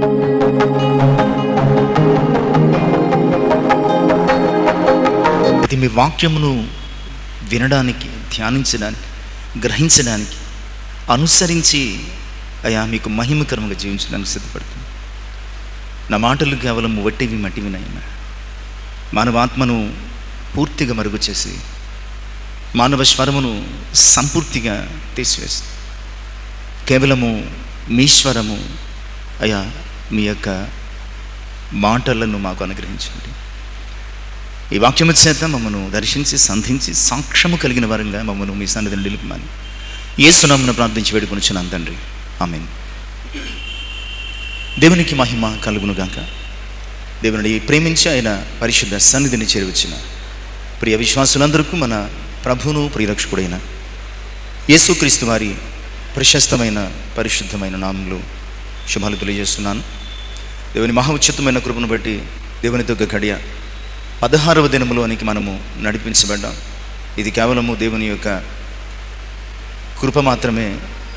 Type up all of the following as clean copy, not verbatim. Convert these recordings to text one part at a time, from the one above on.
ఇది మీ వాక్యమును వినడానికి, ధ్యానించడానికి, గ్రహించడానికి, అనుసరించి అయా మీకు మహిమకరంగా జీవించడానికి సిద్ధపడుతుంది. నా మాటలు కేవలం వట్టివి మట్టివినైనా మానవాత్మను పూర్తిగా మరుగు చేసి మానవ స్వరమును సంపూర్తిగా తీసివేస్తుంది. కేవలము మీ స్వరము అయా మీ యొక్క మాటలను మాకు అనుగ్రహించండి. ఈ వాక్యము చేత మమ్మను దర్శించి సంధించి సాక్ష్యము కలిగిన వారంగా మమ్మను మీ సన్నిధిని నిలుపుమని యేసు నామమున ప్రార్థించి వేడుకొనుచున్నాను తండ్రి, ఆమేన్. దేవునికి మహిమ కలుగునుగాక. దేవుని ప్రేమించి ఆయన పరిశుద్ధ సన్నిధిని చేరువచ్చిన ప్రియ విశ్వాసులందరికీ మన ప్రభువును ప్రియరక్షకుడైన యేసుక్రీస్తు వారి ప్రశస్తమైన పరిశుద్ధమైన నామములో శుభాలు తెలియజేస్తున్నాను. దేవుని మహా ఉచితమైన కృపను బట్టి దేవునితో గడియ 16వ దినములోనికి మనము నడిపించబడ్డాం. ఇది కేవలము దేవుని యొక్క కృప మాత్రమే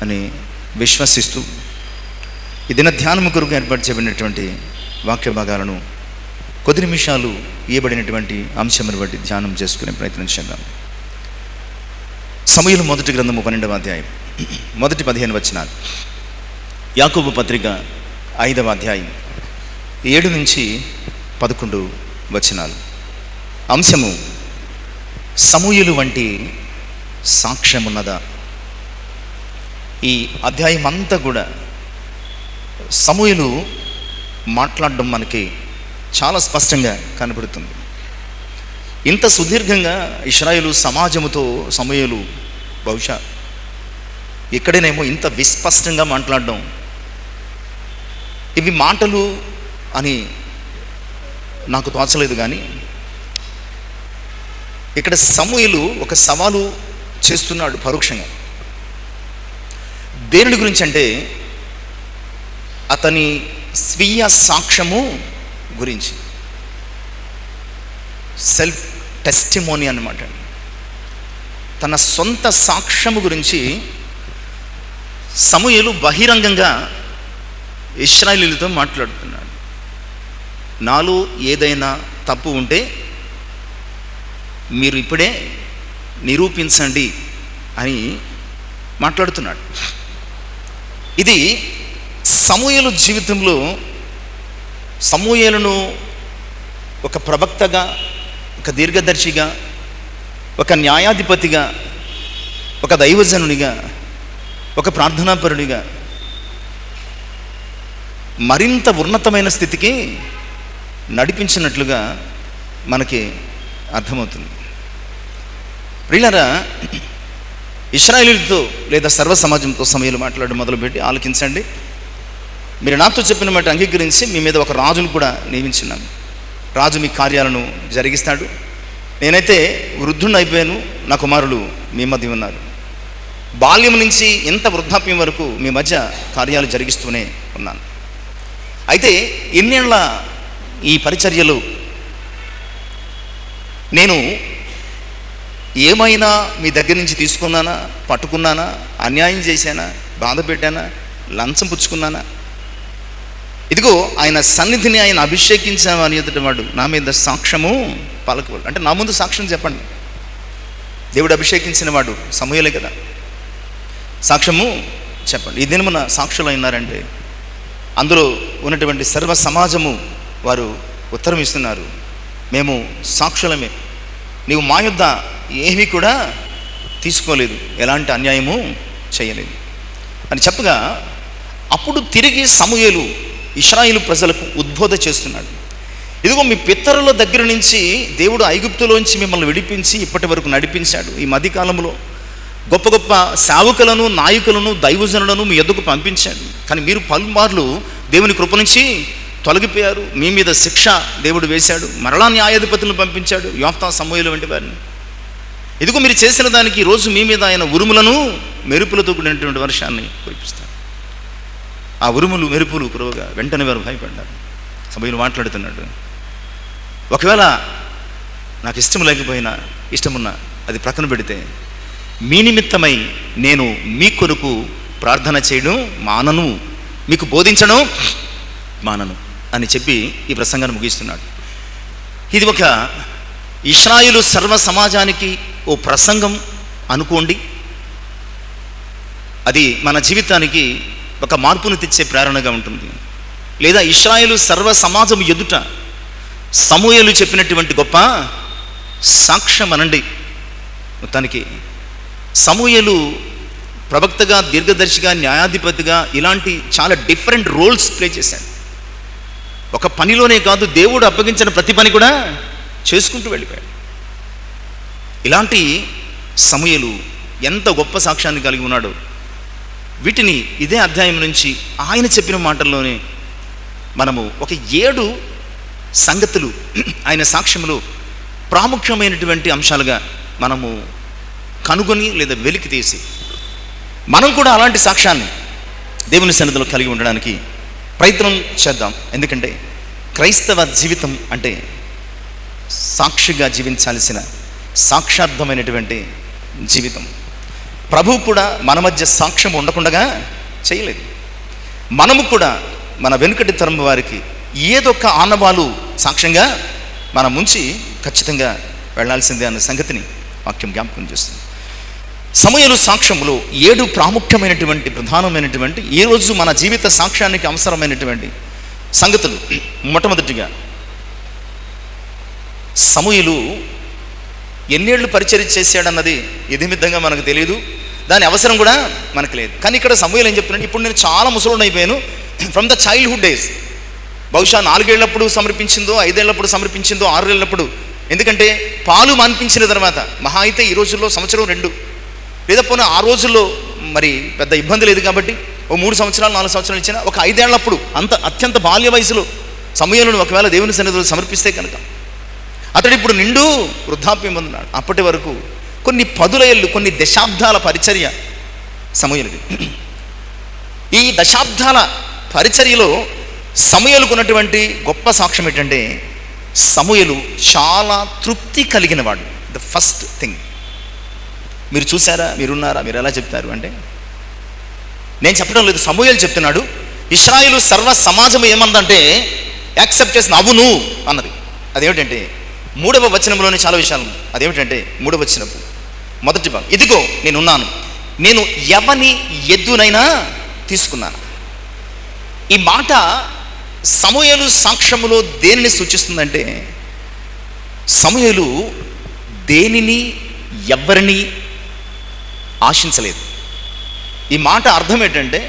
అని విశ్వసిస్తూ ఈ దిన ధ్యానము కొరకు ఏర్పాటు చేయబడినటువంటి వాక్య భాగాలను కొద్ది నిమిషాలు ఇవ్వబడినటువంటి అంశమును బట్టి ధ్యానం చేసుకునే ప్రయత్నం చేద్దాం. సమూయేలు మొదటి గ్రంథము 12వ అధ్యాయం మొదటి 15 వచనాలు, యాకోబు పత్రిక 5వ అధ్యాయం 7 నుంచి 11 వచనాలు. అంశము సమూయేలు వంటి సాక్ష్యమున్నదా. ఈ అధ్యాయం అంతా కూడా సమూయేలు మాట్లాడడం మనకి చాలా స్పష్టంగా కనబడుతుంది. ఇంత సుదీర్ఘంగా ఇశ్రాయేలు సమాజముతో సమూయేలు బహుశా ఇక్కడేనేమో ఇంత విస్పష్టంగా మాట్లాడడం, ఇవి మాటలు అని నాకు తోచలేదు. కానీ ఇక్కడ సమూయేలు ఒక సవాలు చేస్తున్నాడు పరోక్షంగా. దేని గురించి అంటే అతని స్వీయ సాక్ష్యము గురించి, సెల్ఫ్ టెస్టిమోనీ అన్నమాట. తన సొంత సాక్ష్యము గురించి సమూయేలు బహిరంగంగా ఇశ్రాయేలీయులతో మాట్లాడుతున్నాడు. నాలో ఏదైనా తప్పు ఉంటే మీరు ఇప్పుడే నిరూపించండి అని మాట్లాడుతున్నాడు. ఇది సమూయేలు జీవితంలో సమూయేలును ఒక ప్రవక్తగా, ఒక దీర్ఘదర్శిగా, ఒక న్యాయాధిపతిగా, ఒక దైవజనునిగా, ఒక ప్రార్థనాపరుడిగా మరింత ఉన్నతమైన స్థితికి నడిపించినట్లుగా మనకి అర్థమవుతుంది. ప్రియులారా, ఇశ్రాయేలీయులతో లేదా సర్వ సమాజంతో సమూయేలు మాట్లాడడం మొదలుపెట్టి ఆలకించండి. మీరు నాతో చెప్పిన మాట అంగీకరించి మీ మీద ఒక రాజును కూడా నియమించున్నాను. రాజు మీ కార్యాలను జరిగిస్తాడు. నేనైతే వృద్ధుడిని అయిపోయాను, నా కుమారులు మీ మధ్య ఉన్నారు. బాల్యం నుంచి ఇంత వృద్ధాప్యం వరకు మీ మధ్య కార్యాలు జరిగిస్తూనే ఉన్నాను. అయితే ఎన్నేళ్ల ఈ పరిచర్యలు నేను ఏమైనా మీ దగ్గర నుంచి తీసుకున్నానా, పట్టుకున్నానా, అన్యాయం చేశానా, బాధ పెట్టానా, లంచం పుచ్చుకున్నానా? ఇదిగో ఆయన సన్నిధిని ఆయన అభిషేకించాను అని ఎదుటివాడు నా మీద సాక్ష్యము పలకవాడు. అంటే నా ముందు సాక్ష్యం చెప్పండి. దేవుడు అభిషేకించిన వాడు సమూయేలే కదా, సాక్ష్యము చెప్పండి. ఈ దినమున సాక్షులు అయినారంటే అందులో ఉన్నటువంటి సర్వ సమాజము వారు ఉత్తరం ఇస్తున్నారు, మేము సాక్షులమే, నీవు మా యొద్ద ఏమీ కూడా తీసుకోలేదు, ఎలాంటి అన్యాయము చేయలేదు అని చెప్పగా అప్పుడు తిరిగి సమూయేలు ఇశ్రాయేలు ప్రజలకు ఉద్బోధ చేస్తున్నాడు. ఇదిగో మీ పితరుల దగ్గర నుంచి దేవుడు ఐగుప్తులోంచి మిమ్మల్ని విడిపించి ఇప్పటి వరకు నడిపించాడు. ఈ మధ్యకాలంలో గొప్ప గొప్ప సేవకులను, నాయకులను, దైవజనులను మీ యొద్దకు పంపించాడు. కానీ మీరు పలుమార్లు దేవుని కృప నుంచి తొలగిపోయారు. మీ మీద శిక్ష దేవుడు వేశాడు. మరలా న్యాయాధిపతులను పంపించాడు, యోఫ్తా, సమూయేలు వంటి వారిని. ఇదిగో మీరు చేసిన దానికి ఈరోజు మీ మీద ఆయన ఉరుములను, మెరుపులతో కూడినటువంటి వర్షాన్ని కురిపిస్తాడు. ఆ ఉరుములు, మెరుపులు కురవగా వెంటనే వారు భయపడ్డారు. సమూయేలు మాట్లాడుతున్నాడు, ఒకవేళ నాకు ఇష్టం లేకపోయినా, ఇష్టమున్నా అది ప్రక్కన పెడితే మీ నిమిత్తమై నేను మీ కొరకు ప్రార్థన చేయడం మానను, మీకు బోధించడం మానను అని చెప్పి ఈ ప్రసంగాన్ని ముగిస్తున్నాడు. ఇది ఒక ఇశ్రాయేలు సర్వ సమాజానికి ఓ ప్రసంగం అనుకోండి. అది మన జీవితానికి ఒక మార్పును తెచ్చే ప్రేరణగా ఉంటుంది. లేదా ఇశ్రాయేలు సర్వ సమాజం ఎదుట సమూయేలు చెప్పినటువంటి గొప్ప సాక్ష్యం అనండి. మొత్తానికి సమూయేలు ప్రవక్తగా, దీర్ఘదర్శిగా, న్యాయాధిపతిగా ఇలాంటి చాలా డిఫరెంట్ రోల్స్ ప్లే చేశాడు. ఒక పనిలోనే కాదు, దేవుడు అప్పగించిన ప్రతి పని కూడా చేసుకుంటూ వెళ్ళిపోయాడు. ఇలాంటి సమూయేలు ఎంత గొప్ప సాక్ష్యాన్ని కలిగి ఉన్నాడో వీటిని ఇదే అధ్యాయం నుంచి ఆయన చెప్పిన మాటల్లోనే మనము ఒక 7 సంగతులు ఆయన సాక్ష్యములు ప్రాముఖ్యమైనటువంటి అంశాలుగా మనము కనుగొని లేదా వెలికి తీసి మనం కూడా అలాంటి సాక్ష్యాన్ని దేవుని సన్నిధిలో కలిగి ఉండడానికి ప్రయత్నం చేద్దాం. ఎందుకంటే క్రైస్తవ జీవితం అంటే సాక్షిగా జీవించాల్సిన సాక్షార్థమైనటువంటి జీవితం. ప్రభువు కూడా మన మధ్య సాక్ష్యం ఉండకుండా చేయలేదు. మనము కూడా మన వెనుకటి తరం వారికి ఏదొక ఆనవాలు సాక్ష్యంగా మన ముంచి ఖచ్చితంగా వెళ్లాల్సిందే అన్న సంగతిని వాక్యం జ్ఞాపకం చేస్తుంది. సమూయేలు సాక్ష్యములో 7 ప్రాముఖ్యమైనటువంటి ప్రధానమైనటువంటి ఈరోజు మన జీవిత సాక్ష్యానికి అవసరమైనటువంటి సంగతులు. మొట్టమొదటిగా, సమూయేలు ఎన్నేళ్ళు పరిచర్య చేశాడన్నది ఇదిమిద్దంగా మనకు తెలియదు, దాని అవసరం కూడా మనకు లేదు. కానీ ఇక్కడ సమూయేలు ఏం చెప్తున్నాడు, ఇప్పుడు నేను చాలా ముసలోడిని అయిపోయాను. ఫ్రమ్ ద చైల్డ్హుడ్ డేస్, బహుశా 4 ఏళ్లప్పుడు సమర్పించిందో, 5 ఏళ్లప్పుడు సమర్పించిందో, 6 ఏళ్లప్పుడు. ఎందుకంటే పాలు మాన్పించిన తర్వాత మహా అయితే ఈ రోజుల్లో సంవత్సరం 2, లేదా పోనీ ఆ రోజుల్లో మరి పెద్ద ఇబ్బంది లేదు కాబట్టి ఓ 3 సంవత్సరాలు 4 సంవత్సరాలు ఇచ్చినా, ఒక 5 ఏళ్లప్పుడు అత్యంత బాల్య వయసులో సమూయేలును ఒకవేళ దేవుని సన్నిధిలో సమర్పిస్తే కనుక అతడు ఇప్పుడు నిండు వృద్ధాప్యం పొందినాడు. అప్పటి వరకు కొన్ని 10 ఏళ్ళు, కొన్ని దశాబ్దాల పరిచర్య సమూయేలుది. ఈ దశాబ్దాల పరిచర్యలో సమూయేలుకు ఉన్నటువంటి గొప్ప సాక్ష్యం ఏంటంటే, సమూయేలు చాలా తృప్తి కలిగిన వాడు. ద ఫస్ట్ థింగ్, మీరు చూసారా, మీరున్నారా, మీరు ఎలా చెప్తారు అంటే, నేను చెప్పడం లేదు, సమూయేలు చెప్తున్నాడు. ఇశ్రాయేలు సర్వ సమాజం ఏమందంటే యాక్సెప్ట్ చేసిన అవును అన్నది. అదేమిటంటే 3వ వచనంలోనే చాలా విషయాలు. అదేమిటంటే 3వ వచనము మొదటి భాగం, ఇదిగో నేనున్నాను, నేను ఎవని ఎద్దునైనా తీసుకున్నాను. ఈ మాట సమూయేలు సాక్ష్యములో దేనిని సూచిస్తుందంటే, సమూయేలు దేనిని ఎవరిని ఆశించలేదు. ఈ మాట అర్థం ఏంటంటే,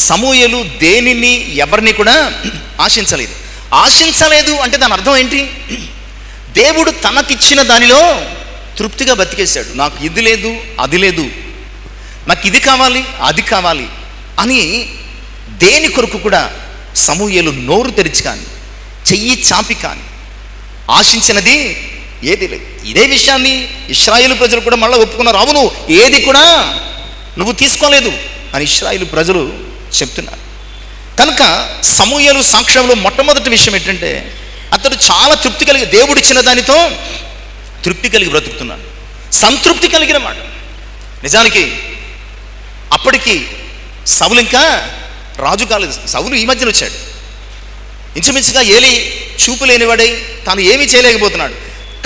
సమూయేలు దేనిని ఎవరిని కూడా ఆశించలేదు. ఆశించలేదు అంటే దాని అర్థం ఏంటి? దేవుడు తనకిచ్చిన దానిలో తృప్తిగా బతికేశాడు. నాకు ఇది లేదు, అది లేదు, నాకు ఇది కావాలి, అది కావాలి అని దేని కొరకు కూడా సమూయేలు నోరు తెరిచి కానీ, చెయ్యి చాపి కానీ ఆశించినది ఏది లేదు. ఇదే విషయాన్ని ఇశ్రాయేలు ప్రజలు కూడా మళ్ళీ ఒప్పుకున్నారు. అవును, ఏది కూడా నువ్వు తీసుకోలేదు అని ఇశ్రాయేలు ప్రజలు చెప్తున్నారు. కనుక సమూయేలు సాక్ష్యంలో మొట్టమొదటి విషయం ఏంటంటే, అతడు చాలా తృప్తి కలిగి, దేవుడిచ్చిన దానితో తృప్తి కలిగి బ్రతుకుతున్నాడు, సంతృప్తి కలిగిన మాట. నిజానికి అప్పటికి సౌలు ఇంకా రాజు కాలేదు. సౌలు ఈ మధ్యన వచ్చాడు. ఇంచుమించుగా ఏలి చూపు లేనివాడై తాను ఏమీ చేయలేకపోతున్నాడు.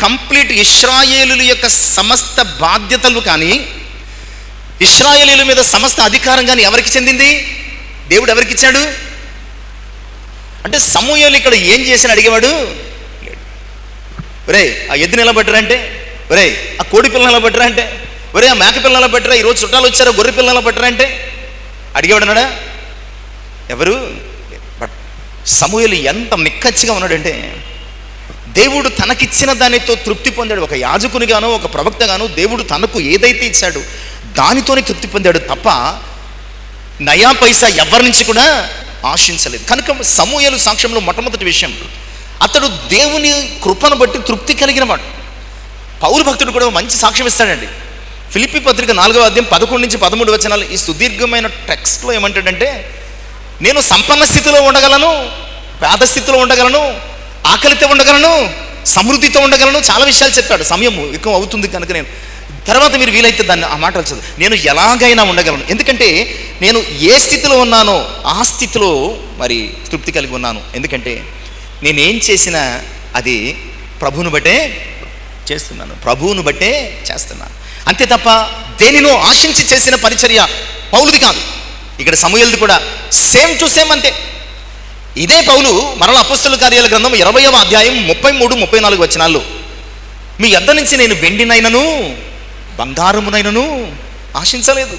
కంప్లీట్ ఇశ్రాయేలుల యొక్క సమస్త బాధ్యతలు కానీ, ఇశ్రాయేలీల మీద సమస్త అధికారం కానీ ఎవరికి చెందింది? దేవుడు ఎవరికి ఇచ్చాడు? అంటే సమూయేలు ఇక్కడ ఏం చేసిన అడిగేవాడు. ఒరే ఆ ఎద్దుని ఎలా పట్టరా అంటే, ఒరే ఆ కోడి పిల్లలు ఎలా పట్టరా అంటే, ఒరే ఆ మేక పిల్లలు ఎలా పట్టరా, ఈరోజు చుట్టాలు వచ్చారా గొర్రె పిల్లలు ఎలా పట్టరా అంటే అడిగేవాడు అన్నాడా? ఎవరు? బట్ సమూయేలు ఎంత నిక్కచ్చిగా ఉన్నాడంటే, దేవుడు తనకిచ్చిన దానితో తృప్తి పొందాడు. ఒక యాజకునిగాను, ఒక ప్రవక్తగాను దేవుడు తనకు ఏదైతే ఇచ్చాడు దానితోనే తృప్తి పొందాడు తప్ప నయా పైసా ఎవరి నుంచి కూడా ఆశించలేదు. కనుక సమూయేలు సాక్ష్యంలో మొట్టమొదటి విషయం, అతడు దేవుని కృపను బట్టి తృప్తి కలిగిన వాడు. పౌలు భక్తుడు కూడా మంచి సాక్ష్యం ఇస్తాడండి. ఫిలిప్పీ పత్రిక 4వ అధ్యాయం 11 నుంచి 13 వచనాలు ఈ సుదీర్ఘమైన టెక్స్ట్లో ఏమంటాడంటే, నేను సంపన్న స్థితిలో ఉండగలను, పేద స్థితిలో ఉండగలను, ఆకలితో ఉండగలను, సమృద్ధితో ఉండగలను, చాలా విషయాలు చెప్పాడు. సమయం ఎక్కువ అవుతుంది కనుక నేను తర్వాత మీరు వీలైతే దాన్ని ఆ మాటలు చదువు. నేను ఎలాగైనా ఉండగలను, ఎందుకంటే నేను ఏ స్థితిలో ఉన్నానో ఆ స్థితిలో మరి తృప్తి కలిగి ఉన్నాను. ఎందుకంటే నేనేం చేసినా అది ప్రభువును బట్టే చేస్తున్నాను, ప్రభువును బట్టే చేస్తున్నాను. అంతే తప్ప దేనినో ఆశించి చేసిన పరిచర్య పౌలుది కాదు. ఇక్కడ సమూయేలుది కూడా సేమ్ టు సేమ్ అంతే. ఇదే పౌలు మరల అపొస్తలుల కార్యాల గ్రంథం 20వ అధ్యాయం 33-34 వచనాల్లో, మీ యొద్ద నుంచి నేను వెండినైనను బంగారమునైనను ఆశించలేదు,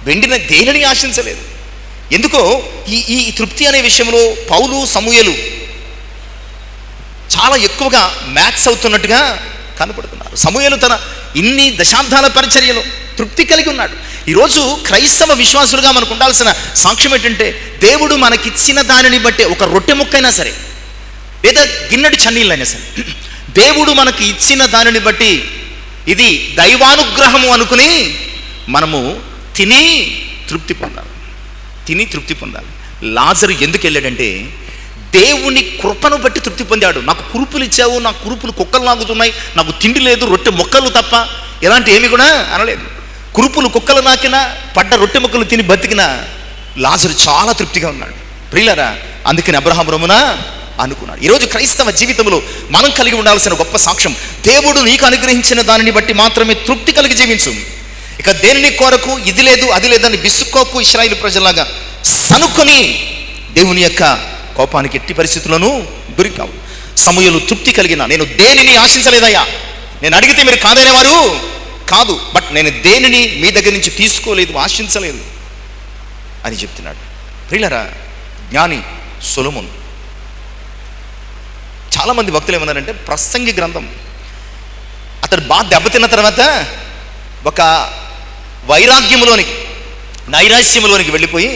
వెండిన దేనిని ఆశించలేదు. ఎందుకో ఈ తృప్తి అనే విషయంలో పౌలు సమూయేలు చాలా ఎక్కువగా మ్యాచ్ అవుతున్నట్టుగా కనపడుతున్నారు. సమూయేలు తన ఇన్ని దశాబ్దాల పరిచర్యలో తృప్తి కలిగి ఉన్నాడు. ఈరోజు క్రైస్తవ విశ్వాసులుగా మనకు ఉండాల్సిన సాక్ష్యం ఏంటంటే, దేవుడు మనకిచ్చిన దానిని బట్టి, ఒక రొట్టె ముక్కైనా సరే లేదా గిన్నెడు చన్నీళ్ళైనా సరే, దేవుడు మనకి ఇచ్చిన దానిని బట్టి ఇది దైవానుగ్రహము అనుకుని మనము తిని తృప్తి పొందాలి. లాజరు ఎందుకు వెళ్ళాడంటే, దేవుని కృపను బట్టి తృప్తి పొందాడు. నాకు కురుపులు ఇచ్చావు, నా కురుపులు కుక్కలు నాకుతున్నాయి, నాకు తిండి లేదు, రొట్టె మొక్కలు తప్ప ఎలాంటి ఏమి కూడా అనలేదు. కురుపులు కుక్కలు నాకినా, పడ్డ రొట్టె మొక్కలు తిని బతికిన లాజరు చాలా తృప్తిగా ఉన్నాడు. ప్రియులారా, అందుకని అబ్రహాము రొమ్మున అనుకున్నాడు. ఈరోజు క్రైస్తవ జీవితంలో మనం కలిగి ఉండాల్సిన గొప్ప సాక్ష్యం, దేవుడు నీకు అనుగ్రహించిన దానిని బట్టి మాత్రమే తృప్తి కలిగి జీవించు. ఇక దేనిని కోరకు ఇది లేదు అది లేదని విసుక్కోకు. ఇశ్రాయేలు ప్రజలాగా సనుకొని దేవుని యొక్క కోపానికి ఎట్టి పరిస్థితుల్లోనూ గురి కావు. సమూయేలు తృప్తి కలిగిన, నేను దేనిని ఆశించలేదయ్యా, నేను అడిగితే మీరు కాదనేవారు కాదు, బట్ నేను దేనిని మీ దగ్గర నుంచి తీసుకోలేదు, ఆశించలేదు అని చెప్తున్నాడు. ప్రియులారా, జ్ఞాని సొలొమోను. చాలామంది భక్తులు ఏమన్నారంటే, ప్రసంగి గ్రంథం అతడు బాగా దెబ్బతిన్న తర్వాత ఒక వైరాగ్యములోనికి, నైరాశ్యములోనికి వెళ్ళిపోయి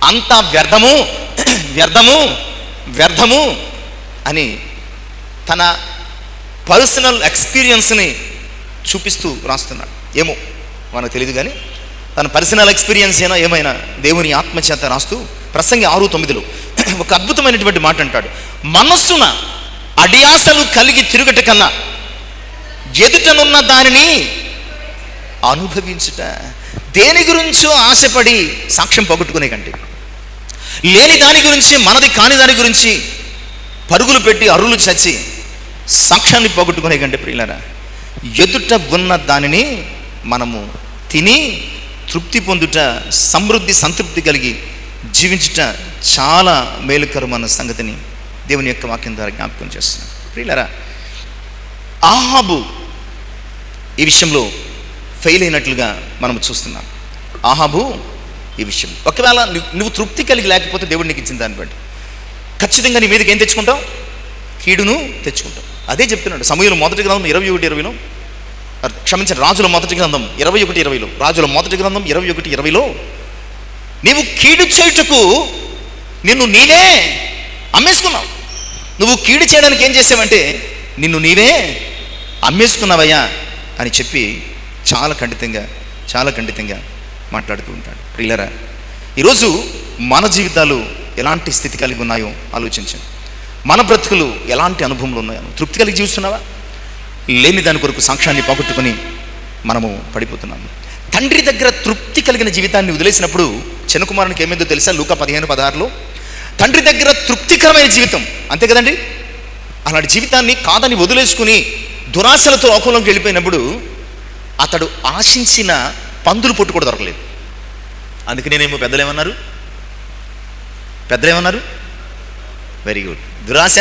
అంతా వ్యర్థము వ్యర్థము వ్యర్థము అని తన పర్సనల్ ఎక్స్పీరియన్స్ని చూపిస్తూ రాస్తున్నాడు. ఏమో మనకు తెలియదు, కానీ తన పర్సనల్ ఎక్స్పీరియన్స్ ఏమైనా దేవుని ఆత్మచేత రాస్తూ ప్రసంగి 6:9 ఒక అద్భుతమైనటువంటి మాట అంటాడు, మనస్సున అడియాసలు కలిగి తిరుగట కన్నా ఎదుటనున్న దానిని అనుభవించుట. దేని గురించో ఆశపడి సాక్ష్యం పోగొట్టుకునే కంటే, లేని దాని గురించి, మనది కాని దాని గురించి పరుగులు పెట్టి అరులు చచ్చి సాక్ష్యాన్ని పోగొట్టుకునే కంటే, ప్రియులారా, ఎదుట ఉన్న దానిని మనము తిని తృప్తి పొందుట, సమృద్ధి సంతృప్తి కలిగి జీవించుట చాలా మేలుకరమైన సంగతిని దేవుని యొక్క వాక్యం ద్వారా జ్ఞాపకం చేస్తున్నాను. ప్రియులారా, ఆహాబు ఈ విషయంలో ఫెయిల్ అయినట్లుగా మనం చూస్తున్నాం. ఆహాబు ఈ విషయం, ఒకవేళ నువ్వు తృప్తి కలిగి లేకపోతే దేవుడు నీకు ఇచ్చిన దాన్ని బట్టి ఖచ్చితంగా నీ మీదకి ఏం తెచ్చుకుంటావు? కీడును తెచ్చుకుంటావు. అదే చెప్తున్నాడు సమూయేలు మొదటి గ్రంథం 21:20లో, క్షమించండి, రాజుల మొదటి గ్రంథం 21:20లో, రాజుల మొదటి గ్రంథం 21:20లో, నీవు కీడు చేయుటకు నిన్ను నీవే అమ్మేసుకున్నావు. నువ్వు కీడు చేయడానికి ఏం చేసావంటే నిన్ను నీవే అమ్మేసుకున్నావయ్యా అని చెప్పి చాలా ఖండితంగా మాట్లాడుతూ ఉంటాడు. ప్రియులారా, ఈరోజు మన జీవితాలు ఎలాంటి స్థితి కలిగి ఉన్నాయో ఆలోచించండి. మన బ్రతుకులు ఎలాంటి అనుభవంలో ఉన్నాయో, తృప్తి కలిగి జీవిస్తున్నావా? లేని దాని కొరకు సాక్ష్యాన్ని పోగొట్టుకొని మనము పడిపోతున్నాము. తండ్రి దగ్గర తృప్తి కలిగిన జీవితాన్ని వదిలేసినప్పుడు చిన్న కుమారునికి ఏమైందో తెలుసా? లూకా 15:16లో, తండ్రి దగ్గర తృప్తికరమైన జీవితం, అంతే కదండి, అలాంటి జీవితాన్ని కాదని వదిలేసుకుని దురాశలతో లోకంలోకి వెళ్ళిపోయినప్పుడు అతడు ఆశించిన పందులు పొట్టు కూడా దొరకలేదు. అందుకే నేనేమో పెద్దలేమన్నారు వెరీ గుడ్, దురాశ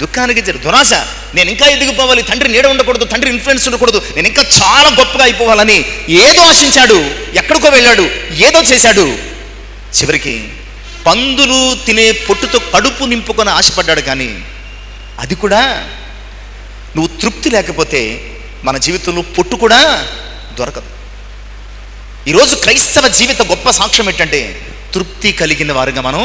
దుఃఖానికి దురాశ, నేను ఇంకా ఎదిగిపోవాలి, తండ్రి నీడ ఉండకూడదు, తండ్రి ఇన్ఫ్లుయెన్స్ ఉండకూడదు, నేను ఇంకా చాలా గొప్పగా అయిపోవాలని ఏదో ఆశించాడు, ఎక్కడికో వెళ్ళాడు, ఏదో చేశాడు, చివరికి పందులు తినే పొట్టుతో కడుపు నింపుకొని ఆశపడ్డాడు. కానీ అది కూడా, నువ్వు తృప్తి లేకపోతే మన జీవితంలో పొట్టు కూడా దొరకదు. ఈరోజు క్రైస్తవ జీవిత గొప్ప సాక్ష్యం ఏంటంటే, తృప్తి కలిగిన వారుగా మనం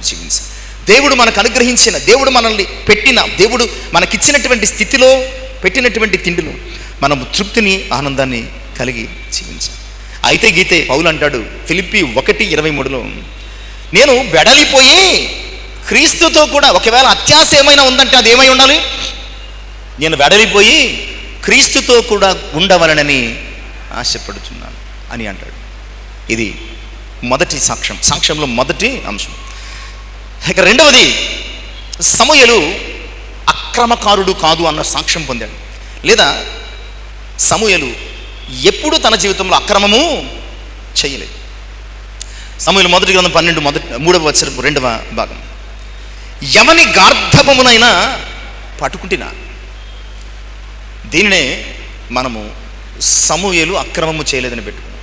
జీవించాలి. దేవుడు మనకు అనుగ్రహించిన, దేవుడు మనల్ని పెట్టిన, దేవుడు మనకిచ్చినటువంటి స్థితిలో పెట్టినటువంటి తిండిలో మనము తృప్తిని, ఆనందాన్ని కలిగి జీవించాలి. అయితే గీతే పౌలు అంటాడు ఫిలిప్పీ 1:23లో, నేను వెడలిపోయి క్రీస్తుతో కూడా, ఒకవేళ అత్యాశ ఏమైనా ఉందంటే అది ఏమై ఉండాలి? నేను వెడలిపోయి క్రీస్తుతో కూడా ఉండవలనని ఆశపడుతున్నాను అని అంటాడు. ఇది మొదటి సాక్ష్యంలో మొదటి అంశం. ఇక రెండవది, సమూయేలు అక్రమకారుడు కాదు అన్న సాక్ష్యం పొందాడు. లేదా సమూయేలు ఎప్పుడు తన జీవితంలో అక్రమము చేయలేదు. సమూయేలు మొదటి గ్రంథం 3వ 2వ భాగం. ఎవని గార్ధపమునైనా పట్టుకుంటున్నా. దీనినే మనము సమూయేలు అక్రమము చేయలేదని పెట్టుకున్నాం.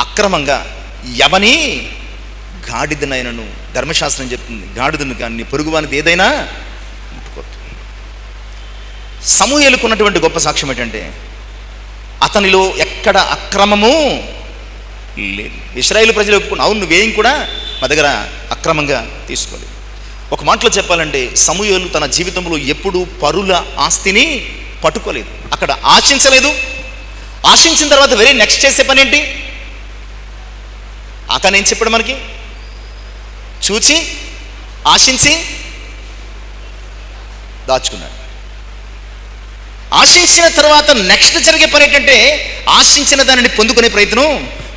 అక్రమంగా ఎవని గాడిదనైనను, ధర్మశాస్త్రం చెప్తుంది, గాడిదను కానీ పొరుగువానిది ఏదైనా ముట్టుకోవద్దు. సమూయేలుకు ఉన్నటువంటి గొప్ప సాక్ష్యం ఏంటంటే అతనిలో ఎక్కడ అక్రమము లేదు. ఇశ్రాయేలు ప్రజలు ఒప్పుకున్న, అవును నువ్వేం కూడా మా దగ్గర అక్రమంగా తీసుకోలేదు. ఒక మాటలో చెప్పాలంటే సమూయేలు తన జీవితంలో ఎప్పుడూ పరుల ఆస్తిని పట్టుకోలేదు, అక్కడ ఆశించలేదు. ఆశించిన తర్వాత వెరీ నెక్స్ట్ చేసే పని ఏంటి? అతను ఏం చెప్పాడు మనకి? చూచి ఆశించి దాచుకున్నాడు. ఆశించిన తర్వాత నెక్స్ట్ జరిగే పని ఏంటంటే ఆశించిన దానిని పొందుకునే ప్రయత్నం,